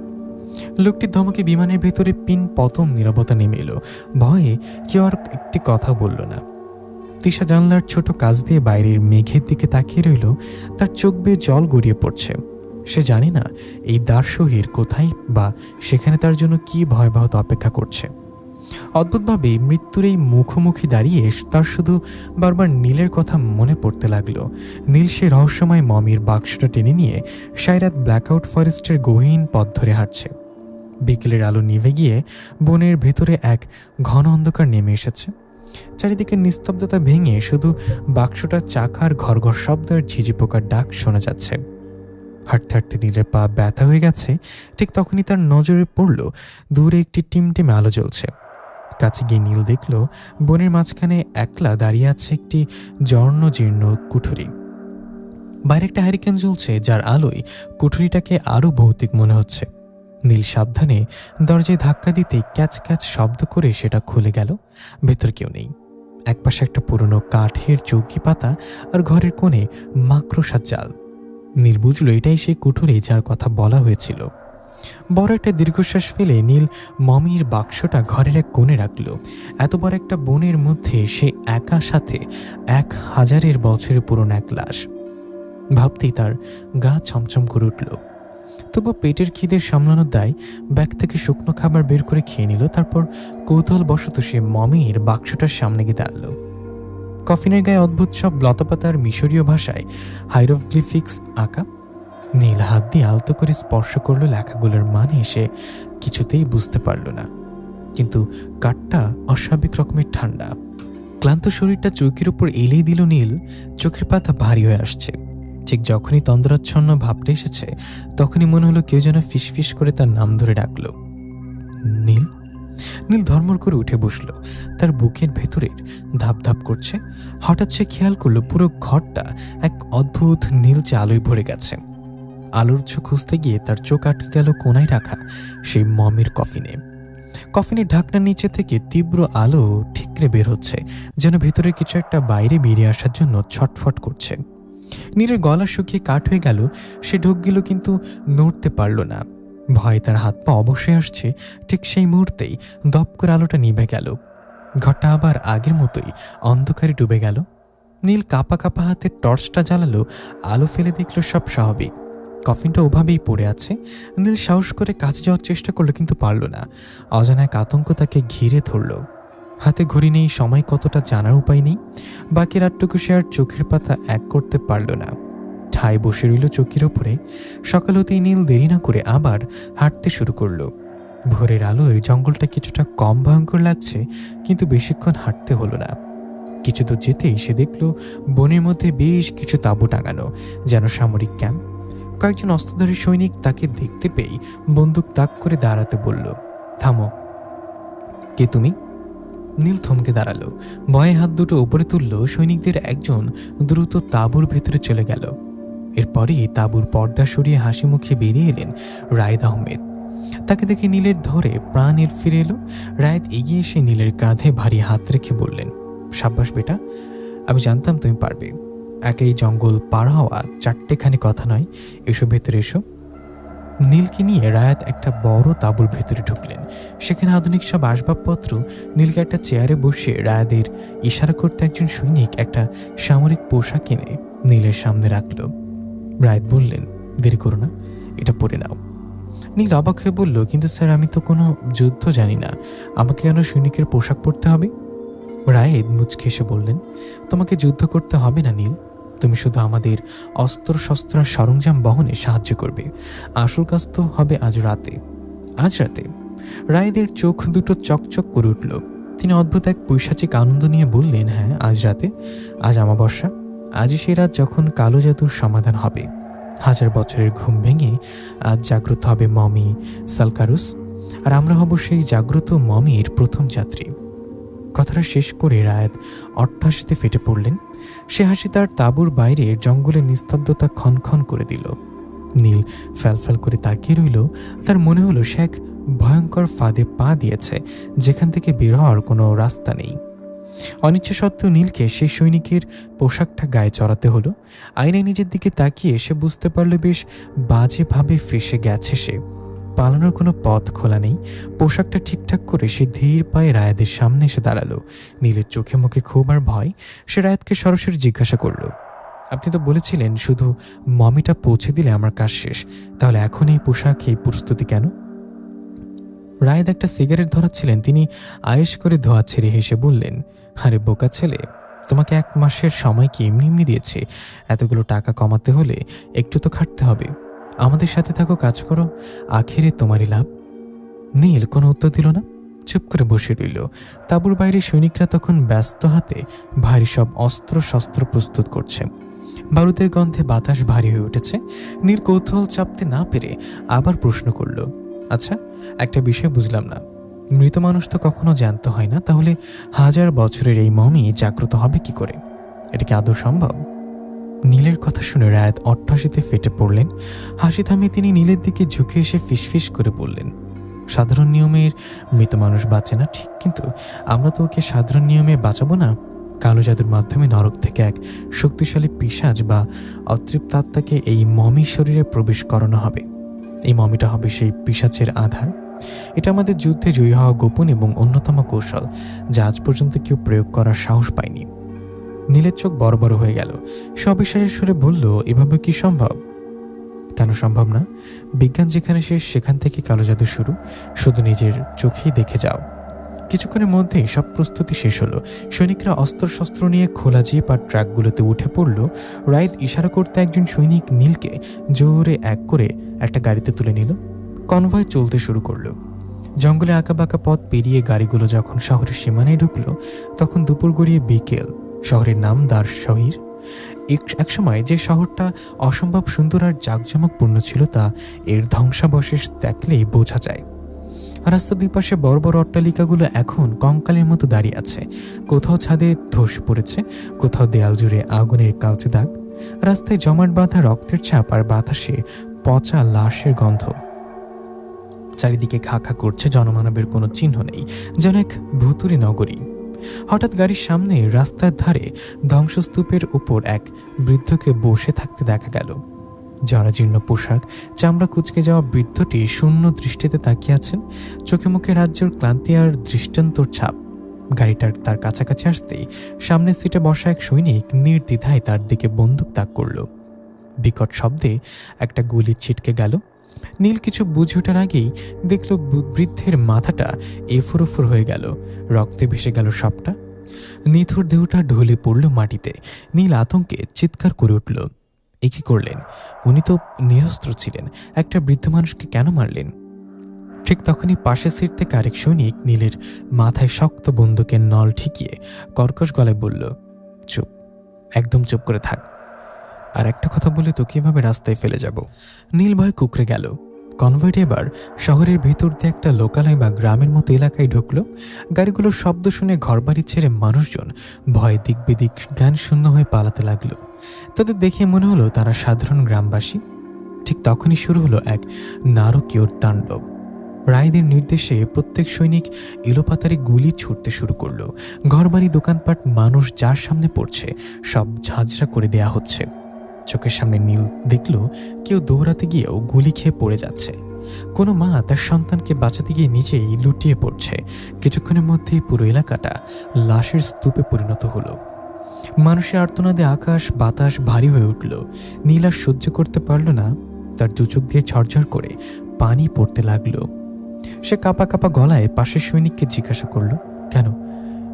লোকটির ধমকে বিমানের ভেতরে পিন পতন নীরবতা নেমে এলো। ভয়ে কেউ আর একটি কথা বলল না। তিশা জানলার ছোট কাজ দিয়ে বাইরের মেঘের দিকে তাকিয়ে রইল। তার চোখ বেয়ে জল গড়িয়ে পড়ছে। সে জানে না এই দার শহীর কোথায় বা সেখানে তার জন্য কি ভয়াবহত অপেক্ষা করছে। অদ্ভুতভাবে মৃত্যুর এই মুখোমুখি দাঁড়িয়ে তার শুধু বারবার নীলের কথা মনে পড়তে লাগলো। নীল সে রহস্যময় মমির বাক্সটা টেনে নিয়ে সায়রাত ব্ল্যাকআউট ফরেস্টের গহীন পথ ধরে হাঁটছে। বিকেলের আলো নিভে গিয়ে বনের ভেতরে এক ঘন অন্ধকার নেমে এসেছে। চারিদিকে নিস্তব্ধতা ভেঙে শুধু বাক্সটার চাকার ঘর ঘর শব্দ আর ঝিঝি পোকার ডাক শোনা যাচ্ছে। হাঁটতে হাঁটতে নীলের পা ব্যথা হয়ে গেছে। ঠিক তখনই তার নজরে পড়ল দূরে একটি টিমটিমে আলো জ্বলছে। কাছে গিয়ে নীল দেখল বনের মাঝখানে একলা দাঁড়িয়ে আছে একটি জর্ণজীর্ণ কুঠুরি। বাইরে একটা হ্যারিকেন জ্বলছে, যার আলোয় কুঠুরিটাকে আরো ভৌতিক মনে হচ্ছে। নীল সাবধানে দরজায় ধাক্কা দিতেই ক্যাচ ক্যাচ শব্দ করে সেটা খুলে গেল। ভেতর কেউ নেই। একপাশে একটা পুরনো কাঠের চৌকি পাতা আর ঘরের কোণে মাকড়সার জাল। নীল বুঝল এটাই সেই কুঠুরি যার কথা বলা হয়েছিল। বড় একটা দীর্ঘশ্বাস ফেলে নীল মমির বাক্সটা ঘরের এক কোণে রাখল। এত বড় একটা বনের মধ্যে সে একা সাথে 1000 বছরের পুরনো এক লাশ। ভাবতেই তার গা ছমছম করে উঠল। তবু পেটের খিদে সামলানোর দায় ব্যাগ থেকে শুকনো খাবার বের করে খেয়ে নিল। তারপর কৌতূহলবশত সে মমির বাক্সটার সামনে গিয়ে দাঁড়ালো। কফিনের গায়ে অদ্ভুত সব লতাপাতার মিশরীয় ভাষায় হাইরোগ্লিফিক্স আঁকা। নীল হাত দিয়ে আলতো করে স্পর্শ করলো লেখাগুলোর মানে সে কিছুতেই বুঝতে পারল না, কিন্তু কাঠটা অস্বাভাবিক রকমের ঠান্ডা। ক্লান্ত শরীরটা চৌকির উপর এলেই দিল নীল। চোখের পাতা ভারী হয়ে আসছে। ঠিক যখনই তন্দ্রাচ্ছন্ন ভাবটা এসেছে তখনই মনে হলো কেউ যেন ফিসফিস করে তার নাম ধরে ডাকলো, নীল। নীল ধর্মর করে উঠে বসল। তার বুকের ভেতরের ধাপ ধাপ করছে। হঠাৎ সে খেয়াল করলো পুরো ঘরটা এক অদ্ভুত নীলচে আলোয় ভরে গেছে। আলোর উৎস খুঁজতে গিয়ে তার চোখ আটকে গেল কোনায় রাখা সেই মমের কফিনে। কফিনের ঢাকনার নিচে থেকে তীব্র আলো ঠিকরে বের হচ্ছে, যেন ভেতরের কিছু একটা বাইরে বেরিয়ে আসার জন্য ছটফট করছে। নীলের গলা শুকিয়ে কাঠ হয়ে গেল। সে ঢোক গেল কিন্তু নড়তে পারল না। ভয় তার হাত পা অবশ্যই আসছে। ঠিক সেই মুহূর্তেই দপ করে আলোটা নিভে গেল। ঘরটা আবার আগের মতোই অন্ধকারে ডুবে গেল। নীল কাঁপা কাঁপা হাতে টর্চটা জ্বালালো। আলো ফেলে দেখল সব স্বাভাবিক। কফিনটা ওভাবেই পড়ে আছে। নীল সাহস করে কাছে যাওয়ার চেষ্টা করলো কিন্তু পারল না। অজানা এক আতঙ্ক তাকে ঘিরে ধরল। হাতে ঘড়ি নেই, সময় কতটা জানার উপায় নেই। বাকি রাতটুকু সে আর চোখের পাতা এক করতে পারল না। ঠায় বসে রইল চৌকির ওপরে। সকাল হতেই নীল দেরি না করে আবার হাঁটতে শুরু করলো। ভোরের আলোয় জঙ্গলটা কিছুটা কম ভয়ঙ্কর লাগছে, কিন্তু বেশিক্ষণ হাঁটতে হলো না। কিছু দূর যেতেই সে দেখল বনের মধ্যে বেশ কিছু তাঁবু টাঙানো, যেন সামরিক ক্যাম্প। কয়েকজন অস্ত্রধারী সৈনিক তাকে দেখতে পেয়ে বন্দুক তাক করে দাঁড়াতে বলল, থামো। কে তুমি? নীল থমকে দাঁড়ালো। ভয়ে হাত দুটো উপরে তুলল। সৈনিকদের একজন দ্রুত তাঁবুর ভেতরে চলে গেল। এরপরই তাঁবুর পর্দা সরিয়ে হাসি মুখে বেরিয়ে এলেন রায়েদ আহমেদ। তাকে দেখে নীলের ধরে প্রাণের ফিরে এলো। রায়েদ এগিয়ে এসে নীলের কাঁধে ভারী হাত রেখে বললেন, সাব্বাস বেটা, আমি জানতাম তুমি পারবে। একেই জঙ্গল পার হওয়া চারটেখানি কথা নয়, এসো ভেতরে এসো। নীলকে নিয়ে রায়াত একটা বড় তাঁবুর ভেতরে ঢুকলেন। সেখানে আধুনিক সব আসবাবপত্র। নীলকে একটা চেয়ারে বসে রায়াদের ইশারা করতে একজন সৈনিক একটা সামরিক পোশাক কিনে নীলের সামনে রাখল। রায়াত বললেন, দেরি করো না, এটা পরে নাও। নীল অবাক হয়ে বলল, কিন্তু স্যার আমি তো কোনো যুদ্ধ জানি না, আমাকে কেন সৈনিকের পোশাক পরতে হবে? রায়েদ মুচকে এসে বললেন, তোমাকে যুদ্ধ করতে হবে না নীল, তুমি শুধু আমাদের অস্ত্র শস্ত্র সরঞ্জাম বহনে সাহায্য করবে। আসল কাজ তো হবে আজ রাতে। আজ রাতে? রায়েদের চোখ দুটো চকচক করে উঠল। তিনি অদ্ভুত এক পৈশাচিক আনন্দ নিয়ে বললেন, হ্যাঁ আজ রাতে। আজ অমাবস্যা। আজই সেই রাত যখন কালো জাদুর সমাধান হবে। 1000 বছরের ঘুম ভেঙে আজ জাগ্রত হবে মমি সালকারুস, আর আমরা হব সেই জাগ্রত মমির প্রথম যাত্রী। কথাটা শেষ করে রায়াত অট্টহাসিতে ফেটে পড়লেন। সে হাসি তার তাঁবুর বাইরে জঙ্গলের নিস্তব্ধতা ক্ষণক্ষণ করে দিল। নীল ফ্যালফ্যাল করে তাকিয়ে রইল। তার মনে হলো সে এক ভয়ঙ্কর ফাঁদে পা দিয়েছে, যেখান থেকে বের হওয়ার কোনো রাস্তা নেই। অনিচ্ছা সত্ত্বেও নীলকে সেই সৈনিকের পোশাকটা গায়ে চড়াতে হলো। আয়নায় নিজের দিকে তাকিয়ে সে বুঝতে পারল বেশ বাজেভাবে ফেঁসে গেছে সে। পালানোর কোনো পথ খোলা নেই। পোশাকটা ঠিকঠাক করে সে ধীর পায়ে রায়াদের সামনে এসে দাঁড়ালো। নীলের চোখে মুখে ক্ষোভ আর ভয়। সে রায়াতকে সরাসরি জিজ্ঞাসা করল, আপনি তো বলেছিলেন শুধু মমিটা পৌঁছে দিলে আমার কাজ শেষ, তাহলে এখন এই পোশাক, এই প্রস্তুতি কেন? রায়াদ একটা সিগারেট ধরাচ্ছিলেন। তিনি আয়েশ করে ধোয়া ছেড়ে হেসে বললেন, আরে বোকা ছেলে, তোমাকে 1 মাসের সময় কি এমনি এমনি দিয়েছে? এতগুলো টাকা কমাতে হলে একটু তো খাটতে হবে। আমাদের সাথে থাকো, কাজ করো, আখেরে তোমারই লাভ। নীল কোনো উত্তর দিল না, চুপ করে বসে রইল। তাঁবুর বাইরে সৈনিকরা তখন ব্যস্ত হাতে ভারী সব অস্ত্র শস্ত্র প্রস্তুত করছে। বারুদের গন্ধে বাতাস ভারী হয়ে উঠেছে। নীল কৌতূহল চাপতে না পেরে আবার প্রশ্ন করল, আচ্ছা একটা বিষয় বুঝলাম না, মৃত মানুষ তো কখনো জ্যান্ত হয় না, তাহলে 1000 বছরের এই মমি জাগ্রত হবে কি করে? এটা কি আদৌ সম্ভব? নীলের কথা শুনে রায়াত অট্টহাসিতে ফেটে পড়লেন। হাসি থামিয়ে তিনি নীলের দিকে ঝুঁকে এসে ফিসফিস করে বললেন, সাধারণ নিয়মের মৃত মানুষ বাঁচে না ঠিক, কিন্তু আমরা তো ওকে সাধারণ নিয়মে বাঁচাবো না। কালো জাদুর মাধ্যমে নরক থেকে এক শক্তিশালী পিশাচ বা অতৃপ্ত আত্মাকে এই মমি শরীরে প্রবেশ করানো হবে। এই মমিটা হবে সেই পিশাচের আধার। এটা আমাদের যুদ্ধে জয়ী হওয়া গোপন এবং অন্যতম কৌশল, যা আজ পর্যন্ত কেউ প্রয়োগ করার সাহস পায়নি। নীলের চোখ বড় বড় হয়ে গেল। সে অবিশ্বাসের সুরে বলল, এভাবে কি সম্ভব? কেন সম্ভব না? বিজ্ঞান যেখানে শেষ সেখান থেকে কালো জাদু শুরু। শুধু নিজের চোখেই দেখে যাও। কিছুক্ষণের মধ্যেই সব প্রস্তুতি শেষ হলো। সৈনিকরা অস্ত্রশস্ত্র নিয়ে খোলা জিপ আর ট্রাকগুলোতে উঠে পড়ল। রাইদ ইশারা করতে একজন সৈনিক নীলকে জোরে এক করে একটা গাড়িতে তুলে নিল। কনভয় চলতে শুরু করলো। জঙ্গলে আঁকাবাঁকা পথ পেরিয়ে গাড়িগুলো যখন শহরের সীমানায় ঢুকলো, তখন দুপুর গড়িয়ে বিকেল। শহরের নাম দার শহীর। একসময় যে শহরটা অসম্ভব সুন্দর আর জাঁকজমকপূর্ণ ছিল, তা এর ধ্বংসাবশেষ দেখলেই বোঝা যায়। রাস্তার দুই পাশে বড় বড় অট্টালিকাগুলো এখন কঙ্কালের মতো দাঁড়িয়ে আছে। কোথাও ছাদে ধসে পড়েছে, কোথাও দেয়াল জুড়ে আগুনের কালচে দাগ। রাস্তায় জমাট বাঁধা রক্তের ছাপ আর বাতাসে পচা লাশের গন্ধ। চারিদিকে খা খা করছে, জনমানবের কোনো চিহ্ন নেই, যেন এক ভুতুড়ে নগরী। হঠাৎ গাড়ির সামনে রাস্তার ধারে ধ্বংসস্তূপের উপর এক বৃদ্ধকে বসে থাকতে দেখা গেল। জরাজীর্ণ পোশাক, চামড়া কুঁচকে যাওয়া বৃদ্ধটি শূন্য দৃষ্টিতে তাকিয়ে আছেন, চোখে মুখে রাজ্যের ক্লান্তি আর দৃষ্টান্তর ছাপ। গাড়িটার তার কাছাকাছি আসতেই সামনের সিটে বসা এক সৈনিক নির্দ্বিধায় তার দিকে বন্দুক তাক করল। বিকট শব্দে একটা গুলি ছিটকে গেল। নীল কিছু বুঝে ওঠার আগেই দেখল বৃদ্ধের মাথাটা এফুর ওফুর হয়ে গেল, রক্তে ভেসে গেল সবটা। নিথুর দেহটা ঢলে পড়ল মাটিতে। নীল আতঙ্কে চিৎকার করে উঠল। এ কি করলেন? উনি তো নিরস্ত্র ছিলেন, একটা বৃদ্ধ মানুষকে কেন মারলেন? ঠিক তখনই পাশের সিট থেকে আরেক সৈনিক নীলের মাথায় শক্ত বন্দুকের নল ঠেকিয়ে কর্কশ গলায় বলল, চুপ, একদম চুপ করে থাক। আর একটা কথা বলে তো কিভাবে রাস্তায় ফেলে যাব। নীল ভয় কুকড়ে গেল। কনভয়েটি এবার শহরের ভেতর দিয়ে একটা লোকালয় বা গ্রামের মতো এলাকায় ঢুকলো। গাড়িগুলোর শব্দ শুনে ঘরবাড়ি ছেড়ে মানুষজন ভয়ে দিক বেদিক জ্ঞান শূন্য হয়ে পালাতে লাগলো। তাদের দেখে মনে হলো তারা সাধারণ গ্রামবাসী। ঠিক তখনই শুরু হলো এক নারকীয় তাণ্ডব। রায়দের নির্দেশে প্রত্যেক সৈনিক এলোপাতারি গুলি ছুটতে শুরু করলো। ঘরবাড়ি, দোকানপাট, মানুষ যার সামনে পড়ছে সব ঝাঁঝরা করে দেয়া হচ্ছে। চোখের সামনে নীল দেখল কেউ দৌড়াতে গিয়েও গুলি খেয়ে পড়ে যাচ্ছে। কোনো মা তার সন্তানকে বাঁচাতে গিয়ে নিজেই লুটিয়ে পড়ছে। কিছুক্ষণের মধ্যেই পুরো এলাকাটা লাশের স্তূপে পরিণত হলো। মানুষের আর্তনাদে আকাশ বাতাস ভারী হয়ে উঠল। নীল আর সহ্য করতে পারল না। তার দু চোখ দিয়ে ঝরঝর করে পানি পড়তে লাগলো। সে কাঁপা কাঁপা গলায় পাশের সৈনিককে জিজ্ঞাসা করল, কেন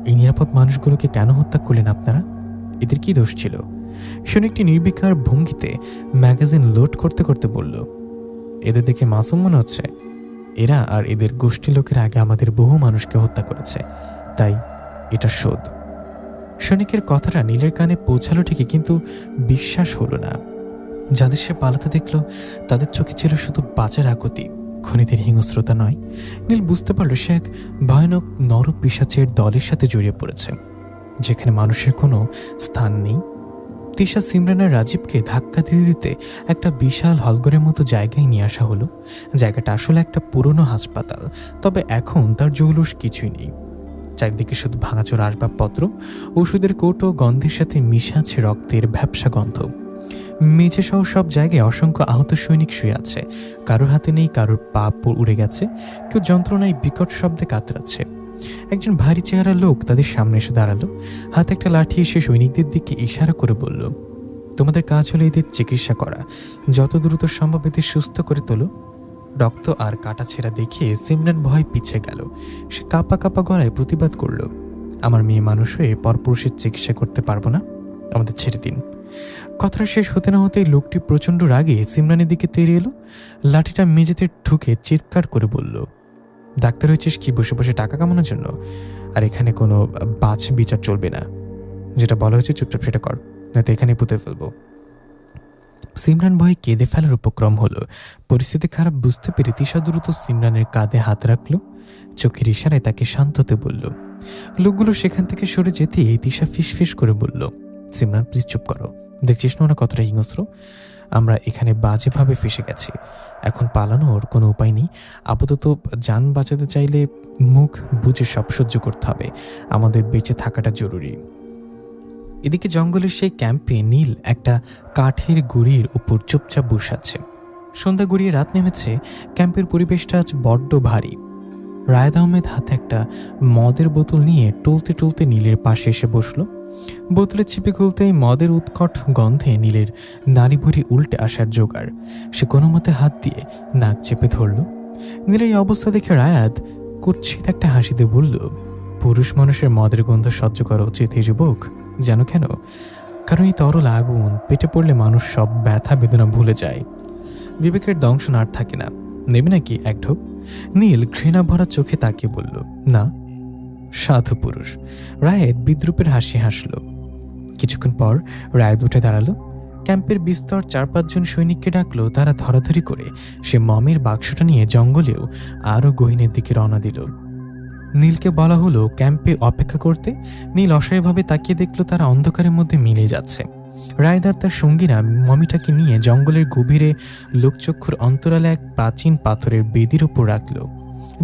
এই নিরাপদ মানুষগুলোকে কেন হত্যা করলেন আপনারা? এদের কি দোষ ছিল? সৈনিকটি নির্বিকার ভঙ্গিতে ম্যাগাজিন লোড করতে করতে বলল, এদের দেখে মাসুম মনে হচ্ছে। এরা আর এদের গোষ্ঠী লোকের আগে আমাদের বহু মানুষকে হত্যা করেছে, তাই এটা শোধ। সৈনিকের কথাটা নীলের কানে পৌঁছালো ঠিকই, কিন্তু বিশ্বাস হলো না। যাদের সে পালাতে দেখল তাদের চোখে ছিল শুধু বাঁচার আকুতি, খুনিদের হিংস্রতা নয়। নীল বুঝতে পারল সে এক ভয়ানক নর পিশাচের দলের সাথে জড়িয়ে পড়েছে, যেখানে মানুষের কোনো স্থান নেই। তিশা, সিমরান আর রাজীবকে ধাক্কা দিতে দিতে একটা বিশাল হলঘরের মতো জায়গায় নিয়ে আসা হলো। জায়গাটা আসলে একটা পুরনো হাসপাতাল, তবে এখন তার জৌলুস কিছুই নেই। চারিদিকে শুধু ভাঙাচোরা আসবাবপত্র, ওষুধের কৌটো, গন্ধের সাথে মিশে আছে রক্তের ভ্যাপসা গন্ধ। মেঝে সহ সব জায়গায় অসংখ্য আহত সৈনিক শুয়ে আছে। কারোর হাতে নেই, কারোর পা উড়ে গেছে, কেউ যন্ত্রণায় বিকট শব্দে কাতরাচ্ছে। একজন ভারী চেহারা লোক তাদের সামনে এসে দাঁড়ালো। হাতে একটা লাঠি এসে সৈনিকদের দিকে ইশারা করে বলল, তোমাদের কাজ হলো এদের চিকিৎসা করা, যত দ্রুত সম্ভব এদের সুস্থ করে তোলো। রক্ত আর কাটা ছেঁড়া দেখে সিমরান ভয় পিছিয়ে গেল। সে কাঁপা কাঁপা গলায় প্রতিবাদ করল, আমার মেয়ে মানুষ হয়ে পরপুরুষের চিকিৎসা করতে পারবো না, আমাদের ছেড়ে দিন। কথাটা শেষ হতে না হতেই লোকটি প্রচণ্ড রাগে সিমরানের দিকে তেড়ে এলো। লাঠিটা মেঝেতে ঠুকে চিৎকার করে বলল, ডাক্তার হয়েছিস কি বসে বসে টাকা কামানোর জন্য? আর এখানে কোনো বাছ বিচার চলবে না। যেটা বলা হয়েছে চুপচাপ সেটা কর, নয়তো এখানে পুঁতে ফেলবো। সিমরান ভয়ে কেঁদে ফেলার উপক্রম হলো। পরিস্থিতি খারাপ বুঝতে পেরে তিশা দ্রুত সিমরানের কাঁধে হাত রাখলো। চোখের ইশারায় তাকে শান্ত হতে বলল। লোকগুলো সেখান থেকে সরে যেতেই তিশা ফিসফিস করে বলল, সিমরান প্লিজ চুপ করো, দেখছিস না ওরা কতটা হিংস্র? আমরা এখানে বাজেভাবে ফেসে গেছি, এখন পালানোর কোনো উপায় নেই। আপাতত যান বাঁচাতে চাইলে মুখ বুঝে সব সহ্য করতে হবে, আমাদের বেঁচে থাকাটা জরুরি। এদিকে জঙ্গলের সেই ক্যাম্পে নীল একটা কাঠের গুঁড়ির উপর চুপচাপ বসে আছে। সন্ধ্যা গড়িয়ে রাত নেমেছে। ক্যাম্পের পরিবেশটা আজ বড্ড ভারী। রায়েদ আহমেদ হাতে একটা মদের বোতল নিয়ে টলতে টলতে নীলের পাশে এসে বসলো। বোতলের ছিপে খুলতেই মদের উৎকট গন্ধে নীলের নাড়ি ভুড়ি উল্টে আসার জোগাড়। সে কোনো মতে হাত দিয়ে নাক চেপে ধরল। নীলের এই অবস্থা দেখে রায়াত কুৎসিত একটা হাসিতে বলল, পুরুষ মানুষের মদের গন্ধ সহ্য করা উচিত হে যুবক, জানো কেন? কারণ এই তরল আগুন পেটে পড়লে মানুষ সব ব্যথা বেদনা ভুলে যায়, বিবেকের দংশন আর থাকে না। নেবে নাকি এক ঢোক? নীল ঘৃণা ভরা চোখে তাকিয়ে বলল, না। সাধু পুরুষ। রায়েত বিদ্রুপের হাসি হাসল। কিছুক্ষণ পর রায়েত উঠে দাঁড়ালো, ক্যাম্পের বিস্তর 4-5 জন সৈনিককে ডাকলো। তারা ধরাধরি করে সে মমের বাক্সটা নিয়ে জঙ্গলেও আরও গহীনের দিকে রওনা দিল। নীলকে বলা হলো ক্যাম্পে অপেক্ষা করতে। নীল অসহায়ভাবে তাকিয়ে দেখলো তারা অন্ধকারের মধ্যে মিলে যাচ্ছে। রায়েত আর তার সঙ্গীরা মমিটাকে নিয়ে জঙ্গলের গভীরে লোকচক্ষুর অন্তরালে এক প্রাচীন পাথরের বেদির উপর রাখল।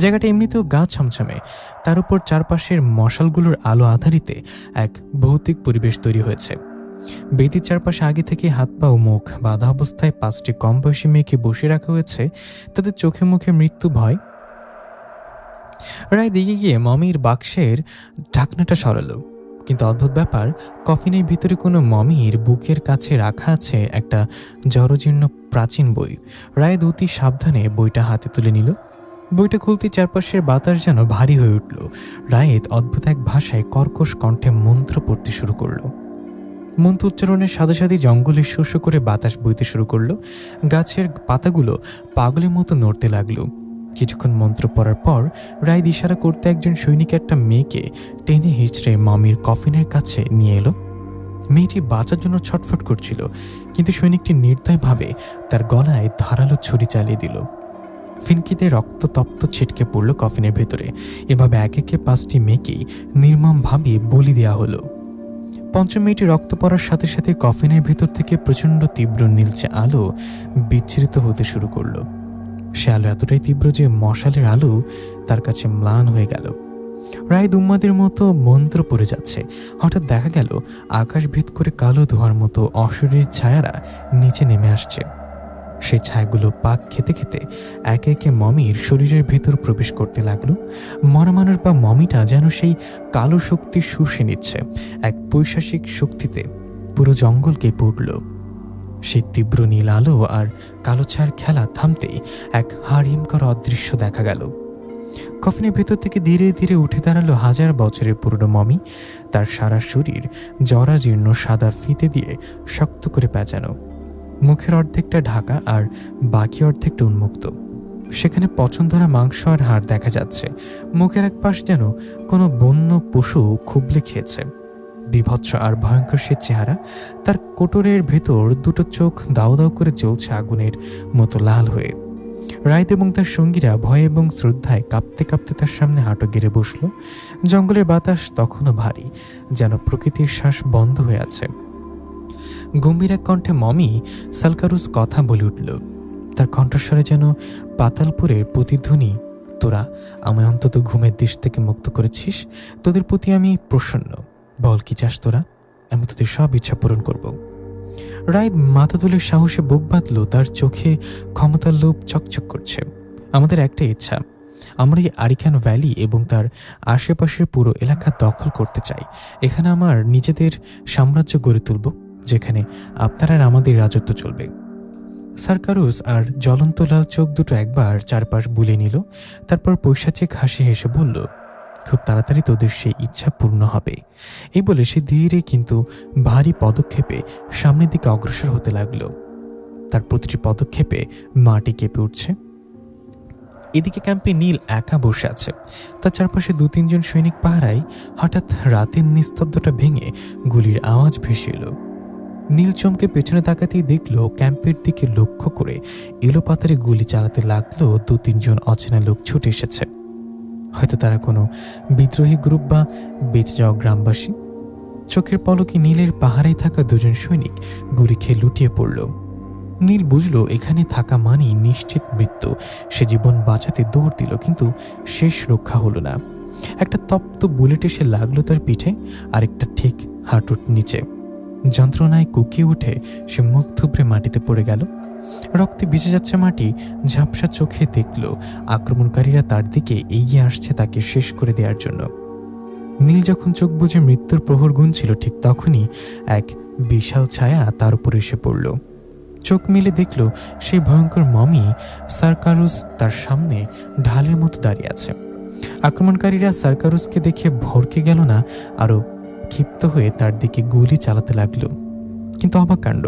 জায়গাটা এমনিতেও গা ছমছমে, তার উপর চারপাশের মশালগুলোর আলো আধারিতে এক ভৌতিক পরিবেশ তৈরি হয়েছে। বেদির চারপাশে আগে থেকে হাত পা ও মুখ বাঁধা অবস্থায় 5টি কম বয়সী মেয়েকে বসে রাখা হয়েছে, তাদের চোখে মুখে মৃত্যু ভয়। রায় দিকে গিয়ে মমির বাক্সের ঢাকনাটা সরালো, কিন্তু অদ্ভুত ব্যাপার, কফিনের ভিতরে কোনো মমির বুকের কাছে রাখা আছে একটা জরাজীর্ণ প্রাচীন বই। রায় অতি সাবধানে বইটা হাতে তুলে নিল। বইটা খুলতে চারপাশের বাতাস যেন ভারী হয়ে উঠল। রায়েত অদ্ভুত এক ভাষায় কর্কশ কণ্ঠে মন্ত্র পড়তে শুরু করলো। মন্ত্র উচ্চারণের সাথে সাথে জঙ্গলে শো শো করে বাতাস বইতে শুরু করলো। গাছের পাতাগুলো পাগলের মতো নড়তে লাগলো। কিছুক্ষণ মন্ত্র পড়ার পর রায় ইশারা করতে একজন সৈনিক একটা মেয়েকে টেনে হিঁচড়ে মমির কফিনের কাছে নিয়ে এলো। মেয়েটি বাঁচার জন্য ছটফট করছিল, কিন্তু সৈনিকটি নির্দয়ভাবে তার গলায় ধারালো ছুরি চালিয়ে দিল। ফিনকিতে রক্ততপ্ত ছিটকে পড়ল কফিনের ভেতরে। এভাবে একে একে 5টি মেয়েকেই নির্মমভাবে বলি দেওয়া হলো। 5ম মেয়েটি রক্ত পড়ার সাথে সাথে কফিনের ভেতর থেকে প্রচণ্ড তীব্র নীলচে আলো বিচ্ছুরিত হতে শুরু করলো। সে আলো এতটাই তীব্র যে মশালের আলো তার কাছে ম্লান হয়ে গেল। রায় উন্মাদের মতো মন্ত্র পড়ে যাচ্ছে। হঠাৎ দেখা গেল আকাশ ভেদ করে কালো ধোঁয়ার মতো অশরীর ছায়ারা নিচে নেমে আসছে। সেই ছায়াগুলো পাক খেতে খেতে একে একে মমির শরীরের ভেতর প্রবেশ করতে লাগলো। মরা মানুষ বা মমিটা যেন সেই কালো শক্তি শুষে নিচ্ছে। এক পৈশাচিক শক্তিতে পুরো জঙ্গল কেঁপে উঠল। সেই তীব্র নীল আলো আর কালো ছায়ার খেলা থামতেই এক হাড়হিম করা অদৃশ্য দেখা গেল। কফিনের ভেতর থেকে ধীরে ধীরে উঠে দাঁড়ালো 1000 বছরের পুরনো মমি। তার সারা শরীর জরাজীর্ণ সাদা ফিতে দিয়ে শক্ত করে পেঁচানো, মুখের অর্ধেকটা ঢাকা আর বাকি অর্ধেকটা উন্মুক্ত। সেখানে পছন্দরা মাংস আর হাড় দেখা যাচ্ছে। মুখের এক পাশ যেন কোনো বন্য পশু খুবলে খেয়েছে। বিভৎস আর ভয়ঙ্কর সে চেহারা। তার কোটরের ভেতর 2টো চোখ দাও দাও করে জ্বলছে আগুনের মতো লাল হয়ে। রায়েত এবং তার সঙ্গীরা ভয় এবং শ্রদ্ধায় কাঁপতে কাঁপতে তার সামনে হাঁটু গেড়ে বসল। জঙ্গলের বাতাস তখনও ভারী, যেন প্রকৃতির শ্বাস বন্ধ হয়ে আছে। গম্ভীর এক কণ্ঠে মমি সালকারুস কথা বলে উঠল। তার কণ্ঠস্বরে যেন পাতালপুরের প্রতিধ্বনি, তোরা আমায় অন্তত ঘুমের দেশ থেকে মুক্ত করেছিস, তোদের প্রতি আমি প্রসন্ন। বল কি চাস তোরা? আমি তোদের সব ইচ্ছা পূরণ করব। রায় মাথা তুলে সাহসে বুক বাঁধল। তার চোখে ক্ষমতার লোভ চকচক করছে। আমাদের একটাই ইচ্ছা, আমরা এই আরিকান ভ্যালি এবং তার আশেপাশের পুরো এলাকা দখল করতে চাই। এখানে আমার নিজেদের সাম্রাজ্য গড়ে তুলব, যেখানে আপনার আর আমাদের রাজত্ব চলবে। সার্কারুস আর জ্বলন্ত লাল চোখ দুটো একবার চারপাশ বুলে নিল, তারপর পৈশাচিক হাসি হেসে বলল, খুব তাড়াতাড়ি তোদের সেই ইচ্ছা পূর্ণ হবে। এই বলে সে ধীরে কিন্তু ভারী পদক্ষেপে সামনের দিকে অগ্রসর হতে লাগলো। তার প্রতিটি পদক্ষেপে মাটি কেঁপে উঠছে। এদিকে ক্যাম্পে নীল একা বসে আছে। তার চারপাশে 2-3 জন সৈনিক পাহারায়। হঠাৎ রাতের নিস্তব্ধতা ভেঙে গুলির আওয়াজ ভেসে এলো। নীল চমকে পেছনে তাকাতেই দেখলো ক্যাম্পের দিকে লক্ষ্য করে এলোপাতারে গুলি চালাতে লাগলো 2-3 জন অচেনা লোক ছুটে এসেছে। হয়তো তারা কোনো বিদ্রোহী গ্রুপ বা বেঁচে যাওয়া গ্রামবাসী। চোখের পলকে নীলের পাহারায় থাকা 2 জন সৈনিক গুলি খেয়ে লুটিয়ে পড়ল। নীল বুঝলো এখানে থাকা মানেই নিশ্চিত মৃত্যু। সে জীবন বাঁচাতে দৌড় দিল, কিন্তু শেষ রক্ষা হলো না। একটা তপ্ত বুলেট এসে লাগলো তার পিঠে, আরেকটা ঠিক হাঁটুর নিচে। যন্ত্রণায় কুকিয়ে উঠে সে মুখ থুবড়ে মাটিতে পড়ে গেল। রক্তে ভিজে যাচ্ছে মাটি। ঝাপসা চোখে দেখল আক্রমণকারীরা তার দিকে এগিয়ে আসছে তাকে শেষ করে দেওয়ার জন্য। নীল যখন চোখ বুজে মৃত্যুর প্রহর গুনছিল, ঠিক তখনই এক বিশাল ছায়া তার উপর এসে পড়ল। চোখ মিলে দেখল সেই ভয়ঙ্কর মমি সার্কারুস তার সামনে ঢালের মতো দাঁড়িয়ে আছে। আক্রমণকারীরা সার্কারুসকে দেখে ভড়কে গেল না, আরও ক্ষিপ্ত হয়ে তার দিকে গুলি চালাতে লাগলো। কিন্তু অবাক কাণ্ড,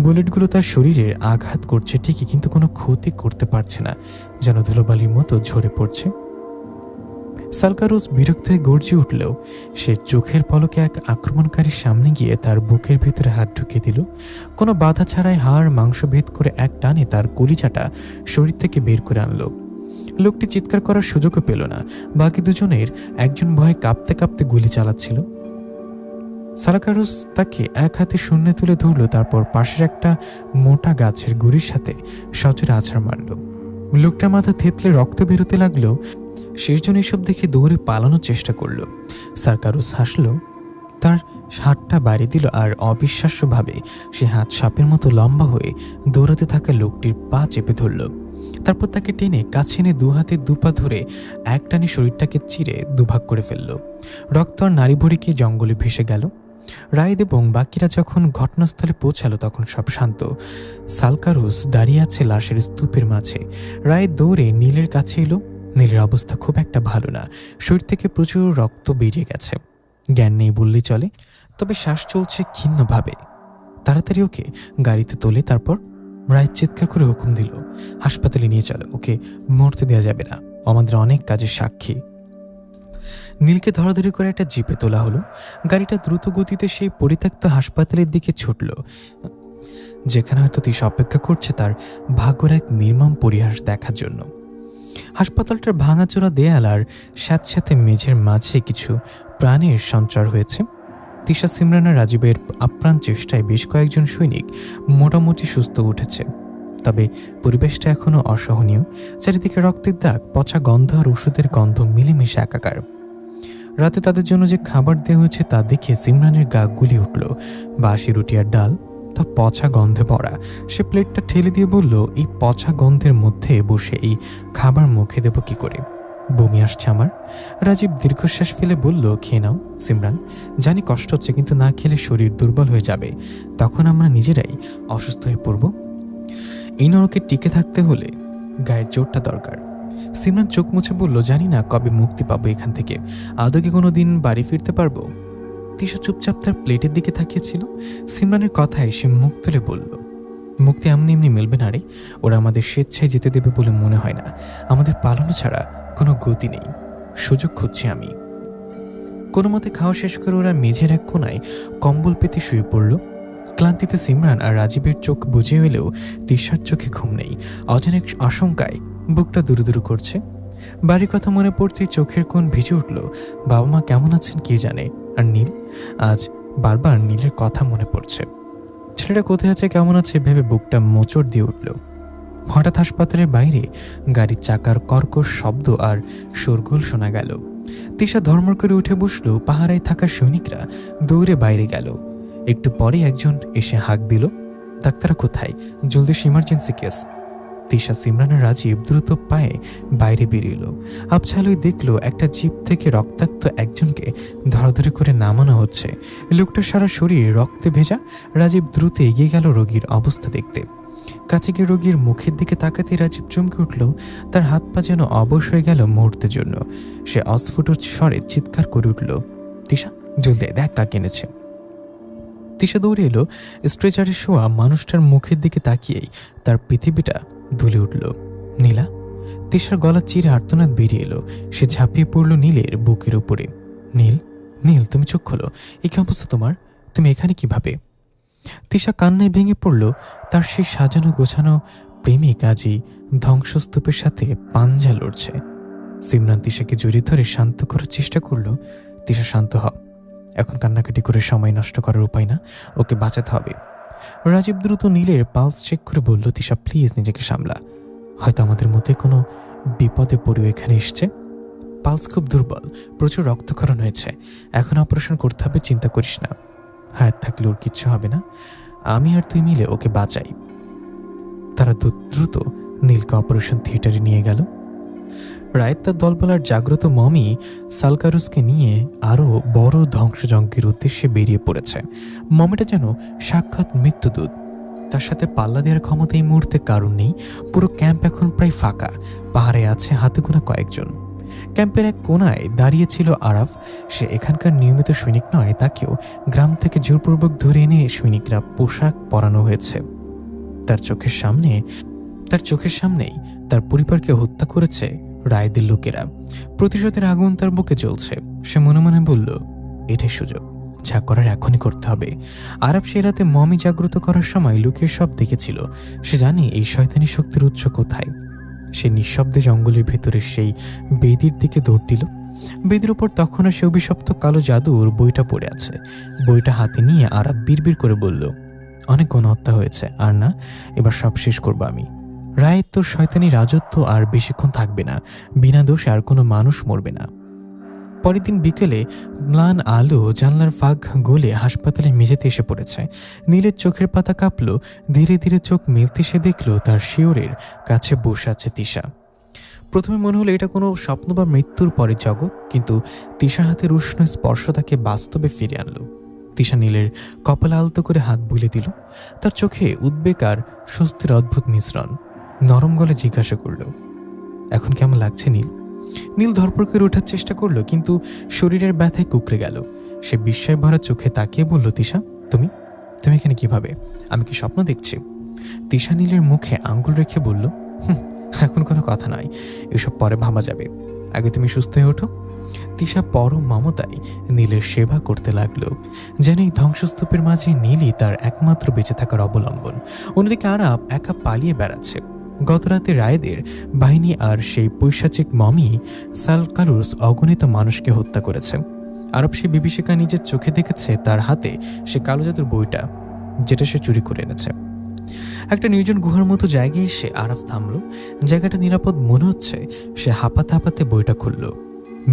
বুলেটগুলো তার শরীরের আঘাত করছে ঠিকই, কিন্তু কোনো ক্ষতি করতে পারছে না, যেন ধুলোবালির মতো ঝরে পড়ছে। সার্কারুস বিরক্ত হয়ে গর্জে উঠলেও সে চোখের পলকে এক আক্রমণকারীর সামনে গিয়ে তার বুকের ভিতরে হাত ঢুকিয়ে দিল। কোনো বাধা ছাড়াই হাড় মাংস ভেদ করে এক টানে তার কলিজাটা শরীর থেকে বের করে আনলো। লোকটি চিৎকার করার সুযোগও পেল না। বাকি দুজনের একজন ভয়ে কাঁপতে কাঁপতে গুলি চালাচ্ছিল। সার্কারুস তাকে এক হাতে শূন্য তুলে ধরল, তারপর পাশের একটা মোটা গাছের গুড়ির সাথে সজোরে আছাড় মারল। লোকটার মাথা থেতলে রক্ত বেরোতে লাগলো। শেষজন এসব দেখে দৌড়ে পালানোর চেষ্টা করল। সার্কারুস হাসল, তার হাতটা বাড়িয়ে দিল, আর অবিশ্বাস্যভাবে সে হাত সাপের মতো লম্বা হয়ে দৌড়াতে থাকা লোকটির পা চেপে ধরল। তারপর তাকে টেনে কাছে এনে দু হাতে দুপা ধরে এক টানে শরীরটাকে চিরে দুভাগ করে ফেলল। রক্ত আর নাড়ি ভরিকে জঙ্গলে ভেসে গেল। রাইদ এবং বাকিরা যখন ঘটনাস্থলে পৌঁছালো তখন সব শান্ত। সার্কারুস দাঁড়িয়ে আছে লাশের স্তূপের মাঝে। রাইদ দৌড়ে নীলের কাছে এলো। নীলের অবস্থা খুব একটা ভালো না, শরীর থেকে প্রচুর রক্ত বেরিয়ে গেছে। জ্ঞান নেই বললেই চলে, তবে শ্বাস চলছে ক্ষীণভাবে। তাড়াতাড়ি ওকে গাড়িতে তোলে। তারপর রাইদ চিৎকার করে হুকুম দিল, হাসপাতালে নিয়ে চলো, ওকে মরতে দেওয়া যাবে না, আমাদের অনেক কাজের সাক্ষী। নীলকে ধরাধরি করে একটা জিপে তোলা হলো। গাড়িটা দ্রুত গতিতে সেই পরিত্যক্ত হাসপাতালের দিকে ছুটল, যেখানে হয়তো তিশা অপেক্ষা করছে তার ভাগ্যর এক নির্মম পরিহাস দেখার জন্য। হাসপাতালটার ভাঙাচোরা দেয়াল আর স্যাঁতস্যাঁতে মেঝের মাঝে কিছু প্রাণের সঞ্চার হয়েছে। তিশা, সিমরান আর রাজীবের আপ্রাণ চেষ্টায় বেশ কয়েকজন সৈনিক মোটামুটি সুস্থ উঠেছে, তবে পরিবেশটা এখনও অসহনীয়। চারিদিকে রক্তের দাগ, পচা গন্ধ আর ওষুধের গন্ধ মিলেমিশে একাকার। রাতে তাদের জন্য যে খাবার দেওয়া হয়েছে তা দেখে সিমরানের গা গুলি উঠল। বাসি রুটি আর ডাল, তা পচা গন্ধে ভরা। সে প্লেটটা ঠেলে দিয়ে বলল, এই পচা গন্ধের মধ্যে বসে এই খাবার মুখে দেব কি করে? বমি আসছে আমার। রাজীব দীর্ঘশ্বাস ফেলে বলল, খেয়ে নাও সিমরান, জানি কষ্ট হচ্ছে, কিন্তু না খেলে শরীর দুর্বল হয়ে যাবে, তখন আমরা নিজেরাই অসুস্থ হয়ে পড়ব। এই নরকে টিকে থাকতে হলে গায়ের জোরটা দরকার। সিমরান চোখ মুছে বলল, জানি না কবে মুক্তি পাবো এখান থেকে, আদৌ কি কোনো দিন বাড়ি ফিরতে পারবো? তিশা চুপচাপ তার প্লেটের দিকে তাকিয়েছিল। সিমরানের কথায় সে মুখ তুলে বলল, মুক্তি এমনি এমনি মিলবে না রে, ওরা আমাদের স্বেচ্ছায় যেতে দেবে বলে মনে হয় না। আমাদের পালানো ছাড়া কোনো গতি নেই, সুযোগ খুঁজছি আমি। কোনো মতে খাওয়া শেষ করে ওরা মেঝের এক কোনায় কম্বল পেতে শুয়ে পড়ল। ক্লান্তিতে সিমরান আর রাজীবের চোখ বুঝে এলেও তিশার চোখে ঘুম নেই। অজানা এক আশঙ্কায় বুকটা দুরুদুরু করছে। বাড়ির কথা মনে পড়তেই চোখের কোণ ভিজে উঠল। বাবা মা কেমন আছেন কে জানে। আর নীল, আজ বারবার নীলের কথা মনে পড়ছে। ছেলেটা কোথায় আছে, কেমন আছে ভেবে বুকটা মোচড় দিয়ে উঠল। হঠাৎ হাসপাতালের বাইরে গাড়ির চাকার কর্কশ শব্দ আর শোরগোল শোনা গেল। তিশা ধর্মর করে উঠে বসল। পাহারায় থাকা সৈনিকরা দৌড়ে বাইরে গেল। একটু পরে একজন এসে হাঁক দিল, ডাক্তার কোথায়, জলদি ইমার্জেন্সি কেস। তিশা, সিমরান আর রাজীব দ্রুত পায়ে বাইরে বেরিয়ে এলো। আবছালোয় দেখলো একটা জিপ থেকে রক্তাক্ত একজনকে ধরাধরি করে নামানো হচ্ছে। লোকটার সারা শরীর রক্তে ভেজা। রাজীব দ্রুত এগিয়ে গেল রোগীর অবস্থা দেখতে। কাছে গিয়ে রোগীর মুখের দিকে তাকাতে রাজীব চমকে উঠল। তার হাত পা যেন অবশ হয়ে গেল মুহূর্তের জন্য। সে অস্ফুট স্বরে চিৎকার করে উঠল, তিশা জলদি দেখ কাকে এনেছে। তিশা দৌড়ে এলো। স্ট্রেচারে শোয়া মানুষটার মুখের দিকে তাকিয়েই তার পৃথিবীটা দুলে উঠল। নীলা। তিশার গলা চিরে আর্তনাদ বেরিয়ে এলো। সে ঝাঁপিয়ে পড়ল নীলের বুকের উপরে। নীল, নীল তুমি চোখ খোলো, এই কি অবস্থা তোমার, তুমি এখানে কিভাবে? তিশা কান্নায় ভেঙে পড়ল। তার সেই সাজানো গোছানো প্রেমিক আজই ধ্বংসস্তূপের সাথে পাঞ্জা লড়ছে। সিমরান তিশাকে জড়িয়ে ধরে শান্ত করার চেষ্টা করল। তিশা শান্ত হ, এখন কান্নাকাটি করে সময় নষ্ট করার উপায় না, ওকে বাঁচাতে হবে। রাজীব দ্রুত নীলের পালস চেক করে বলল, তিশা প্লিজ নিজেকে সামলা, হয়তো আমাদের মধ্যে কোনো বিপদে পড়েও এখানে এসছে। পালস খুব দুর্বল, প্রচুর রক্তক্ষরণ হয়েছে, এখন অপারেশন করতে হবে, চিন্তা করিস না, হায়াত থাকলে ওর কিচ্ছু হবে না, আমি আর তুই মিলে ওকে বাঁচাই। তারা দ্রুত নীলকে অপারেশন থিয়েটারে নিয়ে গেল। রায় তার দলবলার জাগ্রত মমি সার্কারুসকে নিয়ে আরও বড় ধ্বংসযজ্ঞের উদ্দেশ্যে বেরিয়ে পড়েছে। মমিটা যেন সাক্ষাৎ মৃত্যুদূত। তার সাথে পাল্লা দেওয়ার ক্ষমতা এই মুহূর্তে কারণ নেই। পুরো ক্যাম্প এখন প্রায় ফাঁকা। পাহাড়ে আছে হাতে গোনা কয়েকজন। ক্যাম্পের এক কোনায় দাঁড়িয়েছিল আরাফ। সে এখানকার নিয়মিত সৈনিক নয়, তাকেও গ্রাম থেকে জোরপূর্বক ধরে এনে সৈনিকরা পোশাক পরানো হয়েছে। তার চোখের সামনেই তার পরিবারকে হত্যা করেছে রায়েদের লোকেরা। প্রতিশোধের আগুন তার বুকে জ্বলছে। সে মনে মনে বলল, এটাই সুযোগ, যা করার এখনই করতে হবে। আরাফ সে রাতে মমি জাগ্রত করার সময় লুকিয়ে সব দেখেছিল। সে জানে এই শয়তানি শক্তির উৎস কোথায়। সে নিঃশব্দে জঙ্গলের ভেতরে সেই বেদির দিকে দৌড় দিল। বেদির ওপর তখনও সে অভিশপ্ত কালো জাদুর বইটা পড়ে আছে। বইটা হাতে নিয়ে আরাফ বিড়বিড় করে বলল, অনেক গণহত্যা হয়েছে, আর না, এবার সব শেষ করবো আমি। রায়ের তোর শয়তানি রাজত্ব আর বেশিক্ষণ থাকবে না। বিনা দোষে আর কোনো মানুষ মরবে না। পরের দিন বিকেলে ম্লান আলো জানলার ফাঁক গলে হাসপাতালের মেঝেতে এসে পড়েছে। নীলের চোখের পাতা কাঁপল। ধীরে ধীরে চোখ মেলতে সে দেখল তার শিওরের কাছে বসে আছে তিশা। প্রথমে মনে হলো এটা কোনো স্বপ্ন বা মৃত্যুর পরে জগৎ, কিন্তু তিশার হাতের উষ্ণ স্পর্শ তাকে বাস্তবে ফিরে আনলো। তিশা নীলের কপাল আলতো করে হাত বুলে দিল। তার চোখে উদ্বেগ আর স্বস্তির অদ্ভুত মিশ্রণ। নরম গলে জিজ্ঞাসা করল, এখন কেমন লাগছে নীল? নীল ধরপড় করে ওঠার চেষ্টা করলো, কিন্তু শরীরের ব্যথায় কুঁকড়ে গেল। সে বিস্ময় ভরা চোখে তাকিয়ে বলল, তিশা, তুমি তুমি এখানে কিভাবে? আমি কি স্বপ্ন দেখছি? তিশা নীলের মুখে আঙ্গুল রেখে বলল, এখন কোনো কথা নয়, এসব পরে ভাবা যাবে, আগে তুমি সুস্থ হয়ে ওঠো। তিশা পরম মমতায় নীলের সেবা করতে লাগলো, যেন এই ধ্বংসস্তূপের মাঝে নীলই তার একমাত্র বেঁচে থাকার অবলম্বন। অন্যদিকে আরাফ একা পালিয়ে বেড়াচ্ছে। গতরাতে রায়েদের বাহিনী আর সেই পৈশাচিক মমি সালকারুস অগণিত মানুষকে হত্যা করেছে। আরব সে বিভীষিকা নিজের চোখে দেখেছে তার হাতে সে কালো জাদুর বইটা, যেটা সে চুরি করে এনেছে। একটা নির্জন গুহার মতো জায়গায় এসে আরাফ থামল। জায়গাটা নিরাপদ মনে হচ্ছে। সে হাঁপাতে হাঁপাতে বইটা খুলল।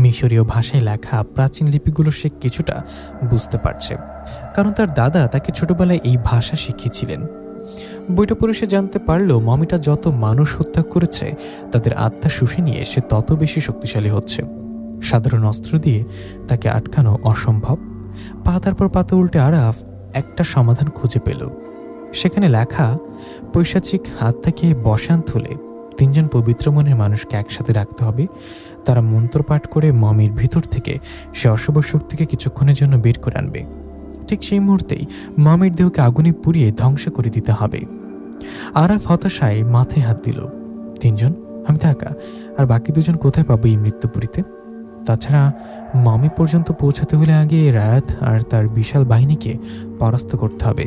মিশরীয় ভাষায় লেখা প্রাচীন লিপিগুলো সে কিছুটা বুঝতে পারছে, কারণ তার দাদা তাকে ছোটবেলায় এই ভাষা শিখিয়েছিলেন। বইটা পড়ে সে জানতে পারল মমিটা যত মানুষ হত্যা করেছে তাদের আত্মা শুষে নিয়ে সে তত বেশি শক্তিশালী হচ্ছে। সাধারণ অস্ত্র দিয়ে তাকে আটকানো অসম্ভব। পাতার পর পাতা উল্টে আরাফ একটা সমাধান খুঁজে পেল। সেখানে লেখা, পৈশাচিক আত্মাকে বসান তুলে 3 জন পবিত্র মনের মানুষকে একসাথে রাখতে হবে। তারা মন্ত্রপাঠ করে মমির ভিতর থেকে সে অশুভ শক্তিকে কিছুক্ষণের জন্য বের করে আনবে। ঠিক সেই মুহূর্তেই মমির দেহকে আগুনে পুড়িয়ে ধ্বংস করে দিতে হবে। আরাফ হতাশায় মাথায় হাত দিল। 3 জন? আমি তো একা, আর বাকি 2 জন কোথায় পাবো এই মৃত্যুপুরীতে? তাছাড়া মমি পর্যন্ত পৌঁছাতে হলে আগে রায়াত আর তার বিশাল বাহিনীকে পরাস্ত করতে হবে।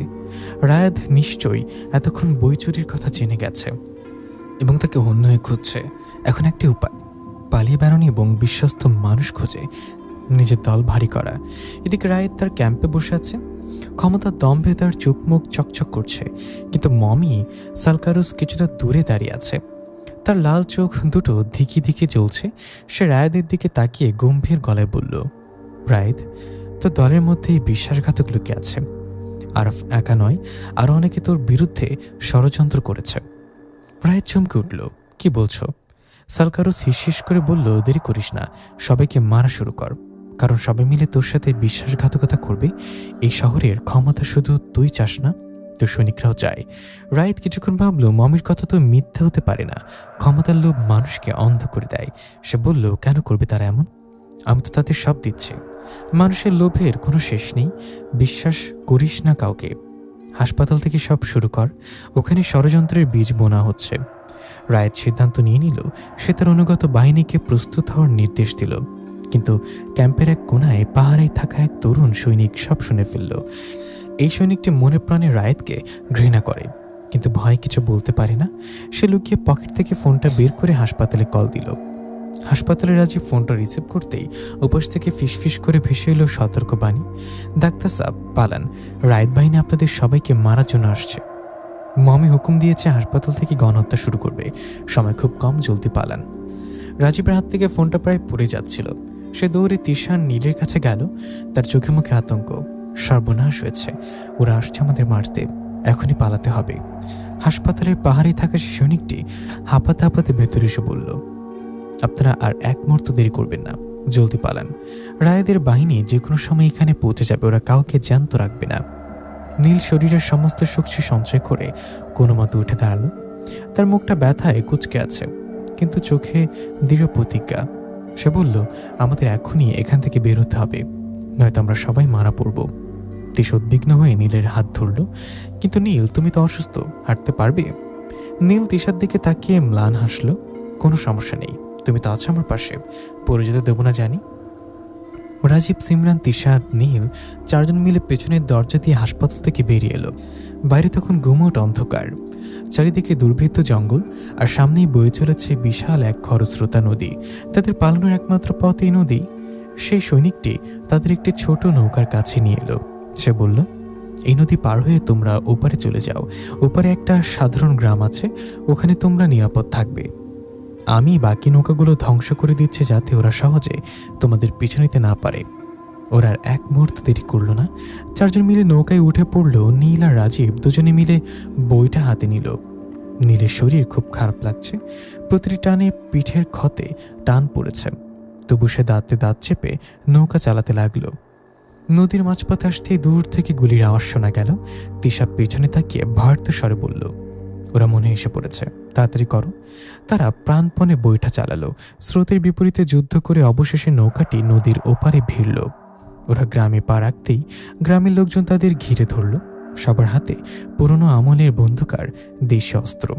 রায়াত নিশ্চয়ই এতক্ষণ বই চুরির কথা জেনে গেছে এবং তাকে অন্য হয়ে খুঁজছে। এখন একটি উপায়, পালিয়ে বেড়ানো এবং বিশ্বস্ত মানুষ খুঁজে নিজের দল ভারী করা। এদিকে রায়াত তার ক্যাম্পে বসে আছে। ক্ষমতার দম্ভে তার চোখ মুখ চকচক করছে, কিন্তু মমি সালকারুস কিছুটা দূরে দাঁড়িয়ে আছে। তার লাল চোখ দুটো ধিকি ধিকি জ্বলছে। সে রায়েদের দিকে তাকিয়ে গম্ভীর গলায় বলল, রায়েদ, তোর দলের মধ্যেই বিশ্বাসঘাতক লুকিয়ে আছে। আরাফ একা নয়, আরো অনেকে তোর বিরুদ্ধে ষড়যন্ত্র করেছে। রায়েদ চমকে উঠল, কি বলছো? সালকারুস হিসহিস করে বলল, দেরি করিস না, সবাইকে মারা শুরু কর, কারণ সবাই মিলে তোর সাথে বিশ্বাসঘাতকতা করবে। এই শহরের ক্ষমতা শুধু তুই চাস না, তোর সৈনিকরাও চায়। রায়েদ কিছুক্ষণ ভাবল, মমির কথা তো মিথ্যা হতে পারে না। ক্ষমতার লোভ মানুষকে অন্ধ করে দেয়। সে বলল, কেন করবে তারা এমন? আমি তো তাদের সব দিচ্ছি। মানুষের লোভের কোনো শেষ নেই। বিশ্বাস করিস না কাউকে। হাসপাতাল থেকে সব শুরু কর, ওখানে ষড়যন্ত্রের বীজ বোনা হচ্ছে। রায়েদ সিদ্ধান্ত নিয়ে নিল। সে তার অনুগত বাহিনীকে প্রস্তুত হওয়ার নির্দেশ দিল। কিন্তু ক্যাম্পের এক কোনায় পাহারায় থাকা এক তরুণ সৈনিক সব শুনে ফেলল। এই সৈনিকটি মনে প্রাণে রায়েদকে ঘৃণা করে, কিন্তু ভয় কিছু বলতে পারে না। সে লুকিয়ে পকেট থেকে ফোনটা বের করে হাসপাতালে কল দিল। হাসপাতালে রাজীব ফোনটা রিসিভ করতেই উপাস থেকে ফিসফিস করে ভেসে এলো সতর্কবাণী, ডাক্তার সাহেব পালান, রায়েদ বাহিনী আপনাদের সবাইকে মারার জন্য আসছে। মমি হুকুম দিয়েছে হাসপাতাল থেকে গণহত্যা শুরু করবে, সময় খুব কম, জলদি পালান। রাজীবের হাত থেকে ফোনটা প্রায় পড়ে যাচ্ছিল। সে দৌড়ে তিশার নীলের কাছে গেল। তার চোখে মুখে আতঙ্ক। সর্বনাশ হয়েছে, ওরা আসছে আমাদের মারতে, এখনই পালাতে হবে। হাসপাতালের পাহাড়ে থাকা সে সৈনিকটি হাঁপাতে হাঁপাতে ভেতরে এসে বলল, আপনারা আর এক মুহূর্ত দেরি করবেন না, জলদি পালান। রায়েদের বাহিনী যে কোনো সময় এখানে পৌঁছে যাবে, ওরা কাউকে জ্যান্ত রাখবে না। নীল শরীরের সমস্ত শক্তি সঞ্চয় করে কোনো মতো উঠে দাঁড়ালো। তার মুখটা ব্যথায় কুঁচকে আছে, কিন্তু চোখে দৃঢ় প্রতিজ্ঞা। সে বলল, আমাদের এখনই এখান থেকে বের হতে হবে, নয়তো আমরা সবাই মারা পড়ব। তিশা উদ্বিগ্ন হয়ে নীলের হাত ধরল। কিন্তু নীল, তুমি তো অসুস্থ, হাঁটতে পারবে? নীল তিশার দিকে তাকিয়ে ম্লান হাসল। কোনো সমস্যা নেই, তুমি তো আছো আমার পাশে, পড়ে যেতে দেবো না জানি। রাজীব, সিমরান, তিশা, নীল চারজন মিলে পেছনের দরজা দিয়ে হাসপাতাল থেকে বেরিয়ে এলো। বাইরে তখন গুমোট অন্ধকার, চারিদিকে দুর্ভেদ্য জঙ্গল, আর সামনেই বয়ে চলেছে বিশাল এক খরস্রোতা নদী। তাদের পালানোর একমাত্র পথ এই নদী। সেই সৈনিকটি তাদের একটি ছোট নৌকার কাছে নিয়ে এলো। সে বলল, এই নদী পার হয়ে তোমরা ওপারে চলে যাও। ওপারে একটা সাধারণ গ্রাম আছে, ওখানে তোমরা নিরাপদ থাকবে। আমি বাকি নৌকাগুলো ধ্বংস করে দিচ্ছি যাতে ওরা সহজে তোমাদের পিছু নিতে না পারে। ওরা আর এক মুহূর্ত দেরি করল না। চারজন মিলে নৌকায় উঠে পড়ল। নীল আর রাজীব দুজনে মিলে বইটা হাতে নিল। নীলের শরীর খুব খারাপ লাগছে, প্রতিটি টানে পিঠের ক্ষতে টান পড়েছে। তবু সে দাঁতে দাঁত চেপে নৌকা চালাতে লাগলো। নদীর মাঝপথে আসতেই দূর থেকে গুলির আওয়াজ শোনা গেল। তিশা পেছনে তাকিয়ে ভয়ার্ত স্বরে বলল, ওরা মনে এসে পড়েছে, তাড়াতাড়ি করো। তারা প্রাণপণে বইটা চালালো। স্রোতের বিপরীতে যুদ্ধ করে অবশেষে নৌকাটি নদীর ওপারে ভিড়ল। ওরা গ্রামে পা রাখতেই গ্রামের লোকজন তাদের ঘিরে ধরল। সবার হাতে পুরনো আমলের বন্দুকার দেশীয় অস্ত্র।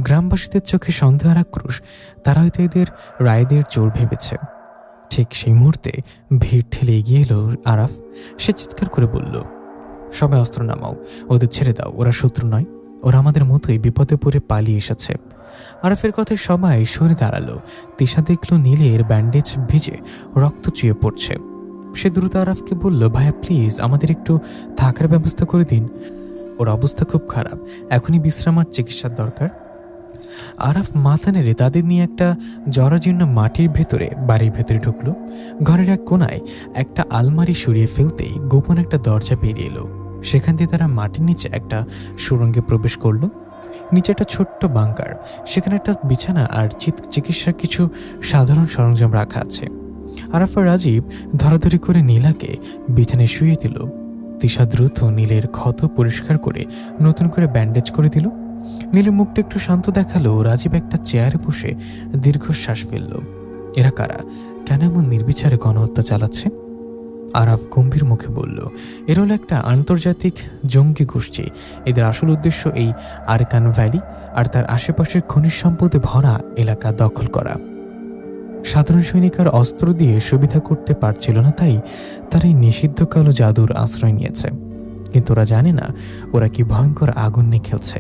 গ্রামবাসীদের চোখে সন্দেহ আর আক্রোশ। তারা হয়তো এদের রায়দের চোর ভেবেছে। ঠিক সেই মুহূর্তে ভিড় ঠেলে এগিয়ে এলো আরাফ। সে চিৎকার করে বলল, সবাই অস্ত্র নামাও, ওদের ছেড়ে দাও, ওরা শত্রু নয়, ওরা আমাদের মতোই বিপদে পড়ে পালিয়ে এসেছে। আরাফের কথায় সবাই সরে দাঁড়ালো। তিশা দেখল নীলের ব্যান্ডেজ ভিজে রক্ত চুয়ে পড়ছে। সে দ্রুত আরাফকে বলল, ভাইয়া প্লিজ আমাদের একটু থাকার ব্যবস্থা করে দিন, ওর অবস্থা খুব খারাপ, এখনই বিশ্রাম আর চিকিৎসার দরকার। আরাফ মাথা নেড়ে তাদের নিয়ে একটা জরাজীর্ণ মাটির ভেতরে বাড়ির ভেতরে ঢুকলো। ঘরের এক কোনায় একটা আলমারি সরিয়ে ফেলতেই গোপন একটা দরজা বেরিয়ে এলো। সেখান দিয়ে তারা মাটির নিচে একটা সুড়ঙ্গে প্রবেশ করলো। নিচে একটা ছোট্ট বাংকার, সেখানে একটা বিছানা আর চিকিৎসার কিছু সাধারণ সরঞ্জাম রাখা আছে। আরাফ আর রাজীব ধরাধরি করে নীলাকে বিছানায় শুয়ে দিল। তিশা দ্রুত নীলের ক্ষত পরিষ্কার করে নতুন করে ব্যান্ডেজ করে দিল। নীলের মুখটা একটু শান্ত দেখালো। রাজীব একটা চেয়ারে বসে দীর্ঘশ্বাস ফেলল। এরা কারা? কেন এমন নির্বিচারে গণহত্যা চালাচ্ছে? আরাফ গম্ভীর মুখে বলল, এর হলো একটা আন্তর্জাতিক জঙ্গি গোষ্ঠী। এদের আসল উদ্দেশ্য এই আরকান ভ্যালি আর তার আশেপাশের খনিজ সম্পদে ভরা এলাকা দখল করা। সাধারণ সৈনিক আর অস্ত্র দিয়ে সুবিধা করতে পারছিল না, তাই তারা এই নিষিদ্ধ কালো জাদুর আশ্রয় নিয়েছে। কিন্তু ওরা জানে না ওরা কি ভয়ঙ্কর আগুন নিয়ে খেলছে।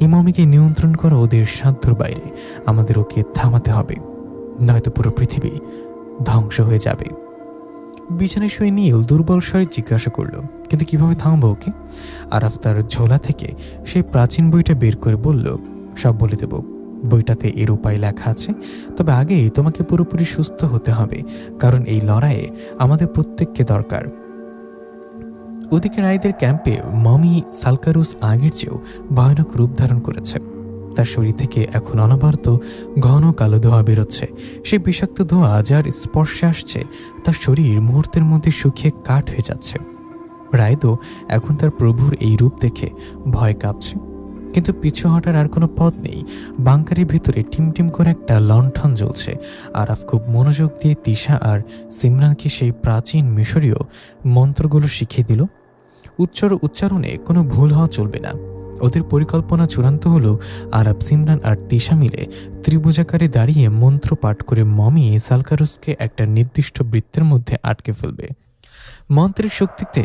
এই মমিকে নিয়ন্ত্রণ করা ওদের সাধ্যর বাইরে। আমাদের ওকে থামাতে হবে, নয়তো পুরো পৃথিবী ধ্বংস হয়ে যাবে। বিছানায় শুয়ে নীল দুর্বল স্বরে জিজ্ঞাসা করল, কিন্তু কিভাবে থামবো ওকে? আরাফ তার ঝোলা থেকে সেই প্রাচীন বইটা বের করে বলল, সব বলে দেব। বইটাতে এর উপায় লেখা আছে, তবে আগে তোমাকে পুরোপুরি সুস্থ হতে হবে, কারণ এই লড়াইয়ে আমাদের প্রত্যেককে দরকার। ওদিকে রায়দের ক্যাম্পে মমি সালকারুস আগের চেয়েও ভয়ানক রূপ ধারণ করেছে। তার শরীর থেকে এখন অনবরত ঘন কালো ধোঁয়া বেরোচ্ছে। সেই বিষাক্ত ধোঁয়া যার স্পর্শে আসছে তার শরীর মুহূর্তের মধ্যে শুকিয়ে কাঠ হয়ে যাচ্ছে। রায়দও এখন তার প্রভুর এই রূপ দেখে ভয় কাঁপছে, কিন্তু পিছু হটার আর কোনো পথ নেই। বাংকারের ভিতরে টিমটিম করে একটা লণ্ঠন জ্বলছে। আরাফ খুব মনোযোগ দিয়ে তিশা আর সিমরানকে সেই প্রাচীন মিশরীয় মন্ত্রগুলো শিখিয়ে দিল। উচ্চারণে কোনো ভুল হওয়া চলবে না। ওদের পরিকল্পনা চূড়ান্ত হলো, আরাফ, সিমরান আর তিশা মিলে ত্রিভুজাকারে দাঁড়িয়ে মন্ত্র পাঠ করে মমি সালকারুসকে একটা নির্দিষ্ট বৃত্তের মধ্যে আটকে ফেলবে। মন্ত্রের শক্তিতে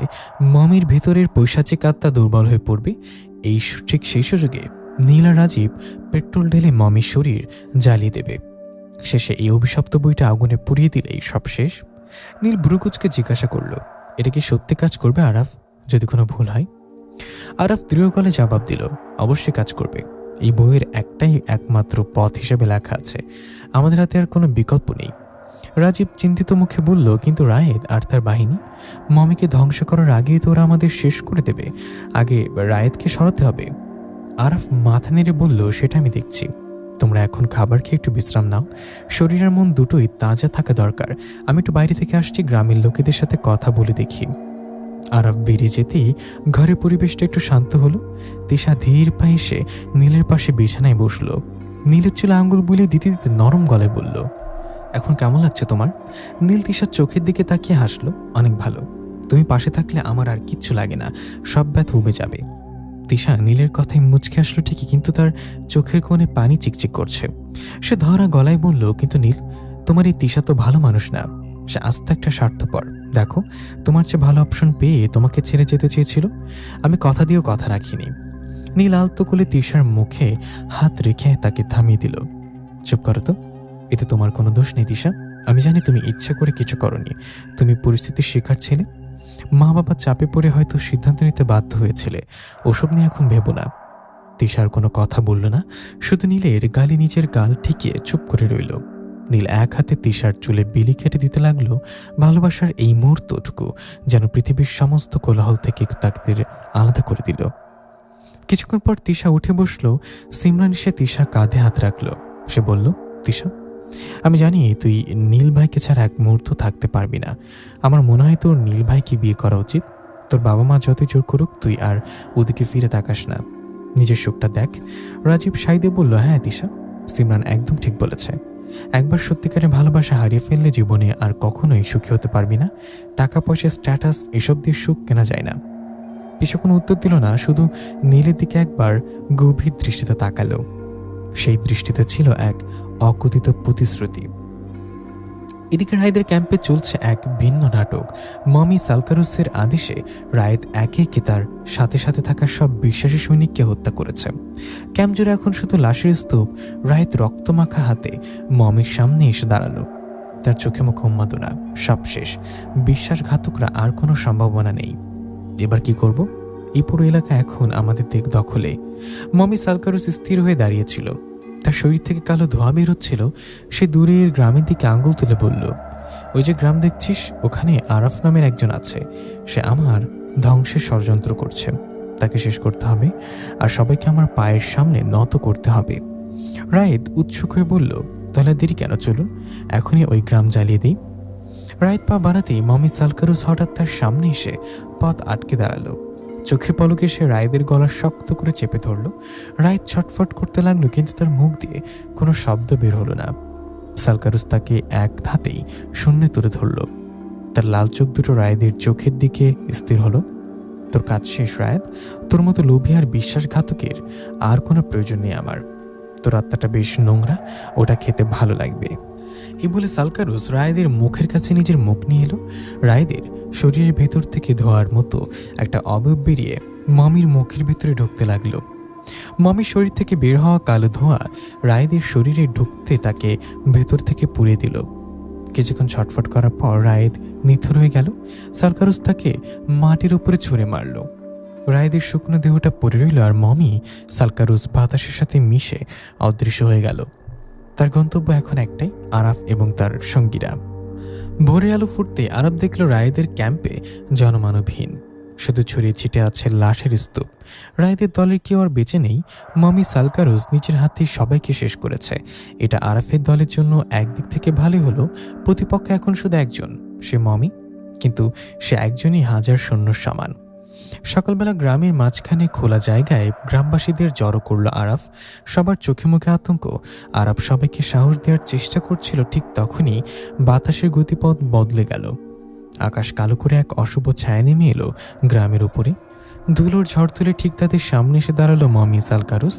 মমির ভেতরের পৈশাচিক আত্মা দুর্বল হয়ে পড়বে। ঠিক সেই সুযোগে নীল আর রাজীব পেট্রোল ঢেলে মমির শরীর জ্বালিয়ে দেবে। শেষে এই অভিশপ্ত বইটা আগুনে পুড়িয়ে দিলেই সব শেষ। নীল ভ্রুকুচকে জিজ্ঞাসা করল, এটা কি সত্যি কাজ করবে আরাফ, যদি কোনো ভুল হয়? আরাফ দৃঢ় গলায় জবাব দিল, অবশ্যই কাজ করবে। এই বইয়ের একটাই একমাত্র পথ হিসেবে লেখা আছে, আমাদের হাতে আর কোনো বিকল্প নেই। রাজীব চিন্তিত মুখে বলল, কিন্তু রায়েদ আর তার বাহিনী মমিকে ধ্বংস করার আগেই তো ওরা আমাদের শেষ করে দেবে। আগে রায়েদকে সরাতে হবে। আরাফ মাথা নেড়ে বলল, সেটা আমি দেখছি। তোমরা এখন খাবার খেয়ে একটু বিশ্রাম নাও, শরীর আর মন দুটোই তাজা থাকা দরকার। আমি একটু বাইরে থেকে আসছি, গ্রামের লোকেদের সাথে কথা বলে দেখি। আরাফ বেরিয়ে যেতেই ঘরের পরিবেশটা একটু শান্ত হলো। তিশা ধীর পায়ে এসে নীলের পাশে বিছানায় বসলো। নীলের চুলে আঙ্গুল বুলিয়ে দিতে দিতে নরম গলায় বলল, এখন কেমন লাগছে তোমার? নীল তিশার চোখের দিকে তাকিয়ে হাসলো। অনেক ভালো। তুমি পাশে থাকলে আমার আর কিচ্ছু লাগে না, সব ব্যথা উবে যাবে। তিশা নীলের কথায় মুচকে আসলো ঠিকই, কিন্তু তার চোখের কোণে পানি চিকচিক করছে। সে ধরা গলায় বলল, কিন্তু নীল, তোমার এই তিশা তো ভালো মানুষ না, সে আস্ত একটা স্বার্থপর। দেখো, তোমার চেয়ে ভালো অপশন পেয়ে তোমাকে ছেড়ে যেতে চেয়েছিল, আমি কথা দিয়েও কথা রাখিনি। নীল আলতো করে তিশার মুখে হাত রেখে তাকে থামিয়ে দিল। চুপ করো তো, এতে তোমার কোনো দোষ নেই তিশা। আমি জানি তুমি ইচ্ছা করে কিছু করনি, তুমি পরিস্থিতির শিকার ছিলে, মা বাবা চাপে পড়ে হয়তো সিদ্ধান্ত নিতে বাধ্য হয়েছিলে। ওসব নিয়ে এখন ভেবো না। তিশার কোনো কথা বলল না, শুধু নীলের গালে নিজের গাল ঠেকিয়ে চুপ করে রইল। নীল এক হাতে তিশার চুলে বিলি কেটে দিতে লাগলো। ভালোবাসার এই মুহূর্তটুকু যেন পৃথিবীর সমস্ত কোলাহল থেকে তাদের আলাদা করে দিল। কিছুক্ষণ পর তিশা উঠে বসলো। সিমরান এসে তিশার কাঁধে হাত রাখলো। সে বলল, তিশা, আমি জানি তুই নীল ভাইকে ছাড়া এক মুহূর্ত থাকতে পারবি না। আমার মনে হয় তোর নীল ভাইকে বিয়ে করা উচিত। তোর বাবা মা যতই জোর করুক, তুই আর ওদিকে ফিরে তাকাস না, নিজের সুখটা দেখ। রাজীব সাইদে বলল, হ্যাঁ তিশা, সিমরান একদম ঠিক বলেছে। একবার সত্যিকারের ভালোবাসা হারিয়ে ফেললে জীবনে আর কখনোই সুখী হতে পারবি না। টাকা পয়সা, স্ট্যাটাস, এসব দিয়ে সুখ কেনা যায় না। তিশা কোনো উত্তর দিল না, শুধু নীলের দিকে একবার গভীর দৃষ্টিতে তাকালো। সেই দৃষ্টিতে ছিল এক অকথিত প্রতিশ্রুতি। এদিকে রায়েদের ক্যাম্পে চলছে এক ভিন্ন নাটক। মমি সালকারুসের আদেশে রায়েদ একে একে তার সাথে সাথে থাকা সব বিশ্বাসী সৈনিককে হত্যা করেছে। ক্যাম্প জুড়ে এখন শুধু লাশের স্তূপ। রায়েদ রক্তমাখা হাতে মমির সামনে এসে দাঁড়ালো। তার চোখে মুখে উন্মাদনা। সব শেষ, বিশ্বাসঘাতকরা আর কোনো সম্ভাবনা নেই। এবার কি করব? এই পুরো এলাকা এখন আমাদের দখলে। মমি সালকারুস স্থির হয়ে দাঁড়িয়েছিল। তার শরীর থেকে কালো ধোঁয়া বের হচ্ছিল। সে দূরের গ্রামের দিকে আঙুল তুলে বলল, ওই যে গ্রাম দেখছিস, ওখানে আরাফ নামের একজন আছে। সে আমার ধ্বংসের ষড়যন্ত্র করছে। তাকে শেষ করতে হবে, আর সবাইকে আমার পায়ের সামনে নত করতে হবে। রায়েদ উৎসুক হয়ে বলল, তাহলে দেরি কেন, চলুন এখনই ওই গ্রাম জ্বালিয়ে দিই। রায়েদ পা বাড়াতেই মমি সালকারুস হঠাৎ তার সামনে এসে পথ আটকে দাঁড়ালো। চোখের পলকে সে রায়েদের গলা শক্ত করে চেপে ধরল। রায়েদ ছটফট করতে লাগলো, কিন্তু তার মুখ দিয়ে কোনো শব্দ বের হলো না। সালকারুস তাকে এক ধাতেই শূন্যে তুলে ধরল। তার লাল চোখ দুটো রায়েদের চোখের দিকে স্থির হলো। তোর কাজ শেষ রায়েদ। তোর মতো লোভী আর বিশ্বাসঘাতকের আর কোনো প্রয়োজন নেই আমার। তোর আত্মাটা বেশ নোংরা, ওটা খেতে ভালো লাগবে। এই বলে সালকারুস রায়েদের মুখের কাছে নিজের মুখ নিয়ে এলো। রায়েদের শরীরের ভেতর থেকে ধোয়ার মতো একটা অবয়ব বেরিয়ে মমির মুখের ভেতরে ঢুকতে লাগলো। মমির শরীর থেকে বের হওয়া কালো ধোঁয়া রায়েদের শরীরে ঢুকতে তাকে ভেতর থেকে পুড়িয়ে দিল। কিছুক্ষণ ছটফট করার পর রায়েদ নিথর হয়ে গেল। সালকারুস তাকে মাটির উপরে ছুঁড়ে মারল। রায়েদের শুকনো দেহটা পড়ে রইল, আর মমি সালকারুস বাতাসের সাথে মিশে অদৃশ্য হয়ে গেল। তার গন্তব্য এখন একটাই, আরাফ এবং তার সঙ্গীরা। ভোরের আলো ফুটতে আরাফ দেখল রায়েদের ক্যাম্পে জনমানবহীন, শুধু ছড়িয়ে ছিটে আছে লাশের স্তূপ। রায়েদের দলের কেউ আর বেঁচে নেই। মমি সালকারুস নিজের হাতে সবাইকে শেষ করেছে। এটা আরাফের দলের জন্য একদিক থেকে ভালোই হলো, প্রতিপক্ষ এখন শুধু একজন, সে মমি। কিন্তু সে একজনই হাজার সৈন্যর সমান। সকালবেলা গ্রামের মাঝখানে খোলা জায়গায় গ্রামবাসীদের জড়ো করল আরাফ। সবার চোখে মুখে আতঙ্ক। আরাফ সবাইকে সাহস দেওয়ার চেষ্টা করছিল, ঠিক তখনই বাতাসের গতিপথ বদলে গেল। আকাশ কালো করে এক অশুভ ছায়া নেমে এলো গ্রামের উপরে। ধুলোর ঝড় তুলে ঠিক তাদের সামনে এসে দাঁড়ালো মমি সালকারুস।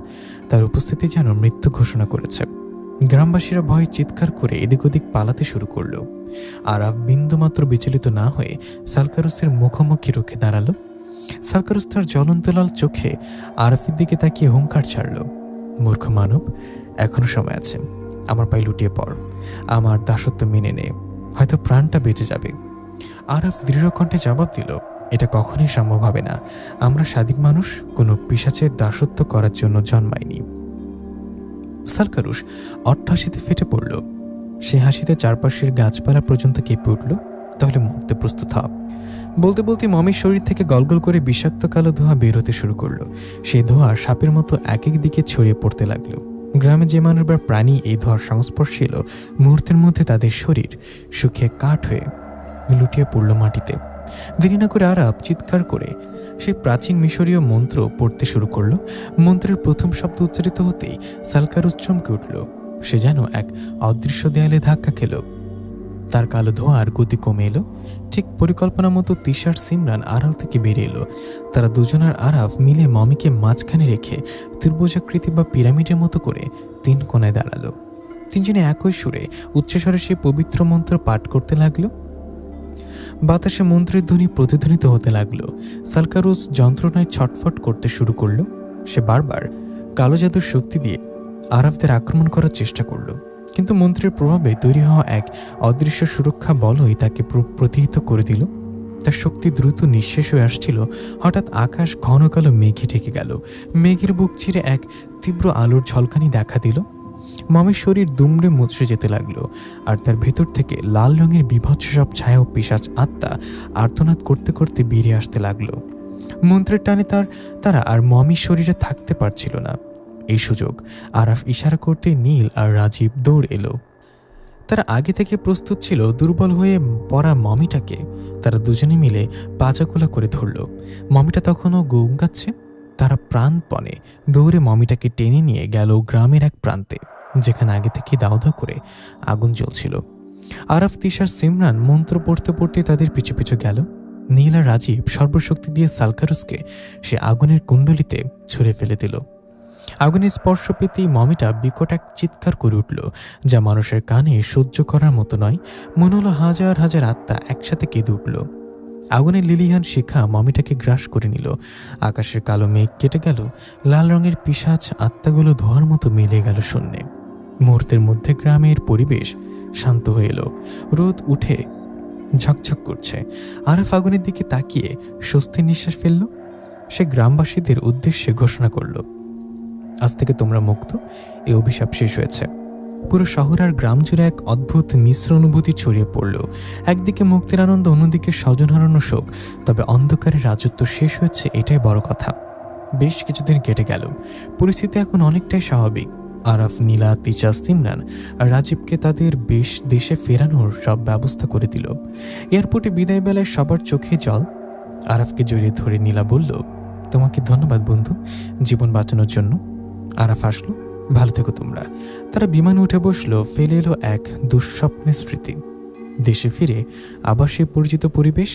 তার উপস্থিতি যেন মৃত্যু ঘোষণা করেছে। গ্রামবাসীরা ভয়ে চিৎকার করে এদিক ওদিক পালাতে শুরু করল। আরাফ বিন্দুমাত্র বিচলিত না হয়ে সালকারুসের মুখোমুখি রুখে দাঁড়ালো। সালকারুস তার জ্বলন্ত লাল চোখে আরাফের দিকে তাকিয়ে হুঙ্কার ছাড়ল, মূর্খ মানব, এখনো সময় আছে। আমার পায়ে লুটিয়ে পড়, আমার দাসত্ব মেনে নে, হয়তো প্রাণটা বেঁচে যাবে। আরাফ দৃঢ় কণ্ঠে জবাব দিল, এটা কখনোই সম্ভব হবে না। আমরা স্বাধীন মানুষ, কোনো পিশাচের দাসত্ব করার জন্য জন্মায়নি। সালকারুস অট্টহাসিতে ফেটে পড়ল। সে হাসিতে চারপাশের গাছপালা পর্যন্ত কেঁপে উঠল। তাহলে মরতে প্রস্তুত হ। বলতে বলতে মমির শরীর থেকে গলগল করে বিষাক্ত কালো ধোঁয়া বের হতে শুরু করলো। সেই ধোঁয়া সাপের মতো এক এক দিকে ছড়িয়ে পড়তে লাগলো। গ্রামে যে মানুষ বা প্রাণী এই ধোঁয়ার সংস্পর্শে এলো, মুহূর্তের মধ্যে তাদের শরীর শুকিয়ে কাঠ হয়ে লুটিয়ে পড়ল মাটিতে। দেরি না করে আরাফ চিৎকার করে সেই প্রাচীন মিশরীয় মন্ত্র পড়তে শুরু করলো। মন্ত্রের প্রথম শব্দ উচ্চারিত হতেই সালকারুস চমকে উঠল। সে যেন এক অদৃশ্য দেয়ালে ধাক্কা খেল। তার কালো ধোঁয়ার গতি কমে এলো। ঠিক পরিকল্পনা মতো তিশার সিমরান আড়াল থেকে বেরিয়ে এলো। তারা দুজন আর আরাফ মিলে মমিকে মাঝখানে রেখে ত্রিভুজাকৃতি বা পিরামিডের মতো করে 3 কোণায় দাঁড়ালো। তিনজনে একই সুরে উচ্চস্বরে সে পবিত্র মন্ত্র পাঠ করতে লাগলো। বাতাসে মন্ত্রের ধ্বনি প্রতিধ্বনিত হতে লাগলো। সালকারুস যন্ত্রণায় ছটফট করতে শুরু করলো। সে বারবার কালো জাদুর শক্তি দিয়ে আরাফদের আক্রমণ করার চেষ্টা করলো, কিন্তু মন্ত্রের প্রভাবে তৈরি হওয়া এক অদৃশ্য সুরক্ষা বলই তাকে প্রতিহিত করে দিল। তার শক্তি দ্রুত নিঃশেষ হয়ে আসছিল। হঠাৎ আকাশ ঘন কালো মেঘে ঢেকে গেল। মেঘের বুক চিরে এক তীব্র আলোর ঝলকানি দেখা দিল। মমের শরীর দুমড়ে মুচড়ে যেতে লাগলো, আর তার ভেতর থেকে লাল রঙের বিভৎস সব ছায়া ও পিশাচ আত্মা আর্তনাদ করতে করতে বেরিয়ে আসতে লাগলো। মন্ত্রের টানে তারা আর মমির শরীরে থাকতে পারছিল না। এই সুযোগ আরাফ ইশারা করতে নীল আর রাজীব দৌড় এলো। তারা আগে থেকে প্রস্তুত ছিল। দুর্বল হয়ে পড়া মমিটাকে তারা দুজনে মিলে পাজাকোলা করে ধরল। মমিটা তখনও গঙ্গাচ্ছে। তারা প্রাণপণে দৌড়ে মমিটাকে টেনে নিয়ে গেল গ্রামের এক প্রান্তে, যেখানে আগে থেকে দাও দাও করে আগুন জ্বলছিল। আরাফ, তিশার, সিমরান মন্ত্র পড়তে পড়তে তাদের পিছু পিছু গেল। নীল আর রাজীব সর্বশক্তি দিয়ে সালকারুসকে সে আগুনের কুণ্ডলিতে ছুঁড়ে ফেলে দিল। আগুনের স্পর্শ পেতেই মমিটা বিকট এক চিৎকার করে উঠল, যা মানুষের কানে সহ্য করার মতো নয়। মনে হলো হাজার হাজার আত্মা একসাথে কেঁদে উঠল। আগুনের লিলিহান শিখা মমিটাকে গ্রাস করে নিল। আকাশের কালো মেঘ কেটে গেল। লাল রঙের পিশাচ আত্মাগুলো ধোয়ার মতো মিলে গেল শূন্যে। মুহূর্তের মধ্যে গ্রামের পরিবেশ শান্ত হয়ে এলো। রোদ উঠে ঝকঝক করছে। আরাফ আগুনের দিকে তাকিয়ে স্বস্তির নিঃশ্বাস ফেলল। সে গ্রামবাসীদের উদ্দেশ্যে ঘোষণা করল, আজ থেকে তোমরা মুক্ত। এই অভিশাপ শেষ হয়েছে। পুরো শহর আর গ্রাম জুড়ে এক অদ্ভুত মিশ্র অনুভূতি ছড়িয়ে পড়ল। একদিকে মুক্তির আনন্দ, অন্যদিকে স্বজন হারানো শোক। তবে অন্ধকারের রাজত্ব শেষ হয়েছে, এটাই বড় কথা। বেশ কিছুদিন কেটে গেল। পরিস্থিতি এখন অনেকটাই স্বাভাবিক। আরাফ, নীলা, তিশা, সিমরান আর রাজীবকে তাদের দেশে ফেরানোর সব ব্যবস্থা করে দিল। এয়ারপোর্টে বিদায় বেলায় সবার চোখে জল। আরাফকে জড়িয়ে ধরে নীলা বলল, তোমাকে ধন্যবাদ বন্ধু, জীবন বাঁচানোর জন্য। আরাফ আসলো, ভালো থেকো তোমরা। তারা বিমানে উঠে বসলো। ফেলে এলো এক দুঃস্বপ্নের স্মৃতি। দেশে ফিরে আবার সেই পরিচিত পরিবেশ।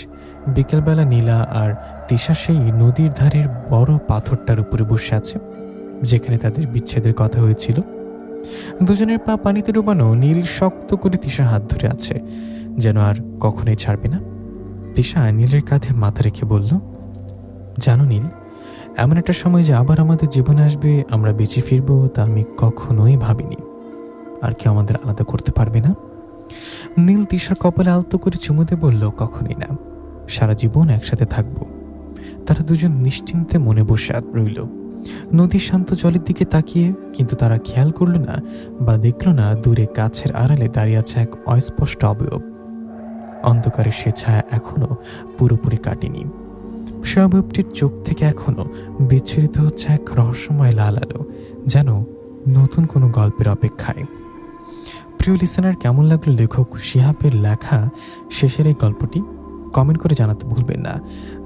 বিকেলবেলা নীলা আর তিশা সেই নদীর ধারের বড় পাথরটার উপরে বসে আছে, যেখানে তাদের বিচ্ছেদের কথা হয়েছিল। দুজনের পা পানিতে ডুবানো। নীল শক্ত করে তিশার হাত ধরে আছে, যেন আর কখনোই ছাড়বে না। তিশা নীলের কাঁধে মাথা রেখে বলল, জানো নীল, এমন একটা সময় যে আবার আমাদের জীবনে আসবে, আমরা বেঁচে ফিরবো, তা আমি কখনোই ভাবিনি। আর কেউ আমাদের আলাদা করতে পারবে না। নীল তিশার কপালে আলতো করে চুমু দিয়ে বলল, কখনোই না, সারা জীবন একসাথে থাকবো। তারা দুজন নিশ্চিন্তে মনে বসে রইল, নদীর শান্ত জলের দিকে তাকিয়ে। কিন্তু তারা খেয়াল করলো না বা দেখল না দূরে গাছের আড়ালে দাঁড়িয়ে আছে এক অস্পষ্ট অবয়ব। অন্ধকারের সে ছায়া এখনো পুরোপুরি কাটেনি। সে অবয়বটির চোখ থেকে এখনো বিচ্ছুরিত হচ্ছে এক রহস্যময় লাল আলো, যেন নতুন কোনো গল্পের অপেক্ষায়। প্রিয় লিসেনার, কেমন লাগলো লেখক শিহাবের লেখা শেষের এই গল্পটি? কমেন্ট করে জানাতে ভুলবেন না।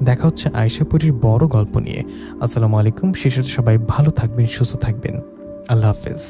দেখা হচ্ছে আয়েশাপুরীর বড় গল্প নিয়ে। আসসালামু আলাইকুম। শেষে সবাই ভালো থাকবেন, সুস্থ থাকবেন। আল্লাহ হাফেজ।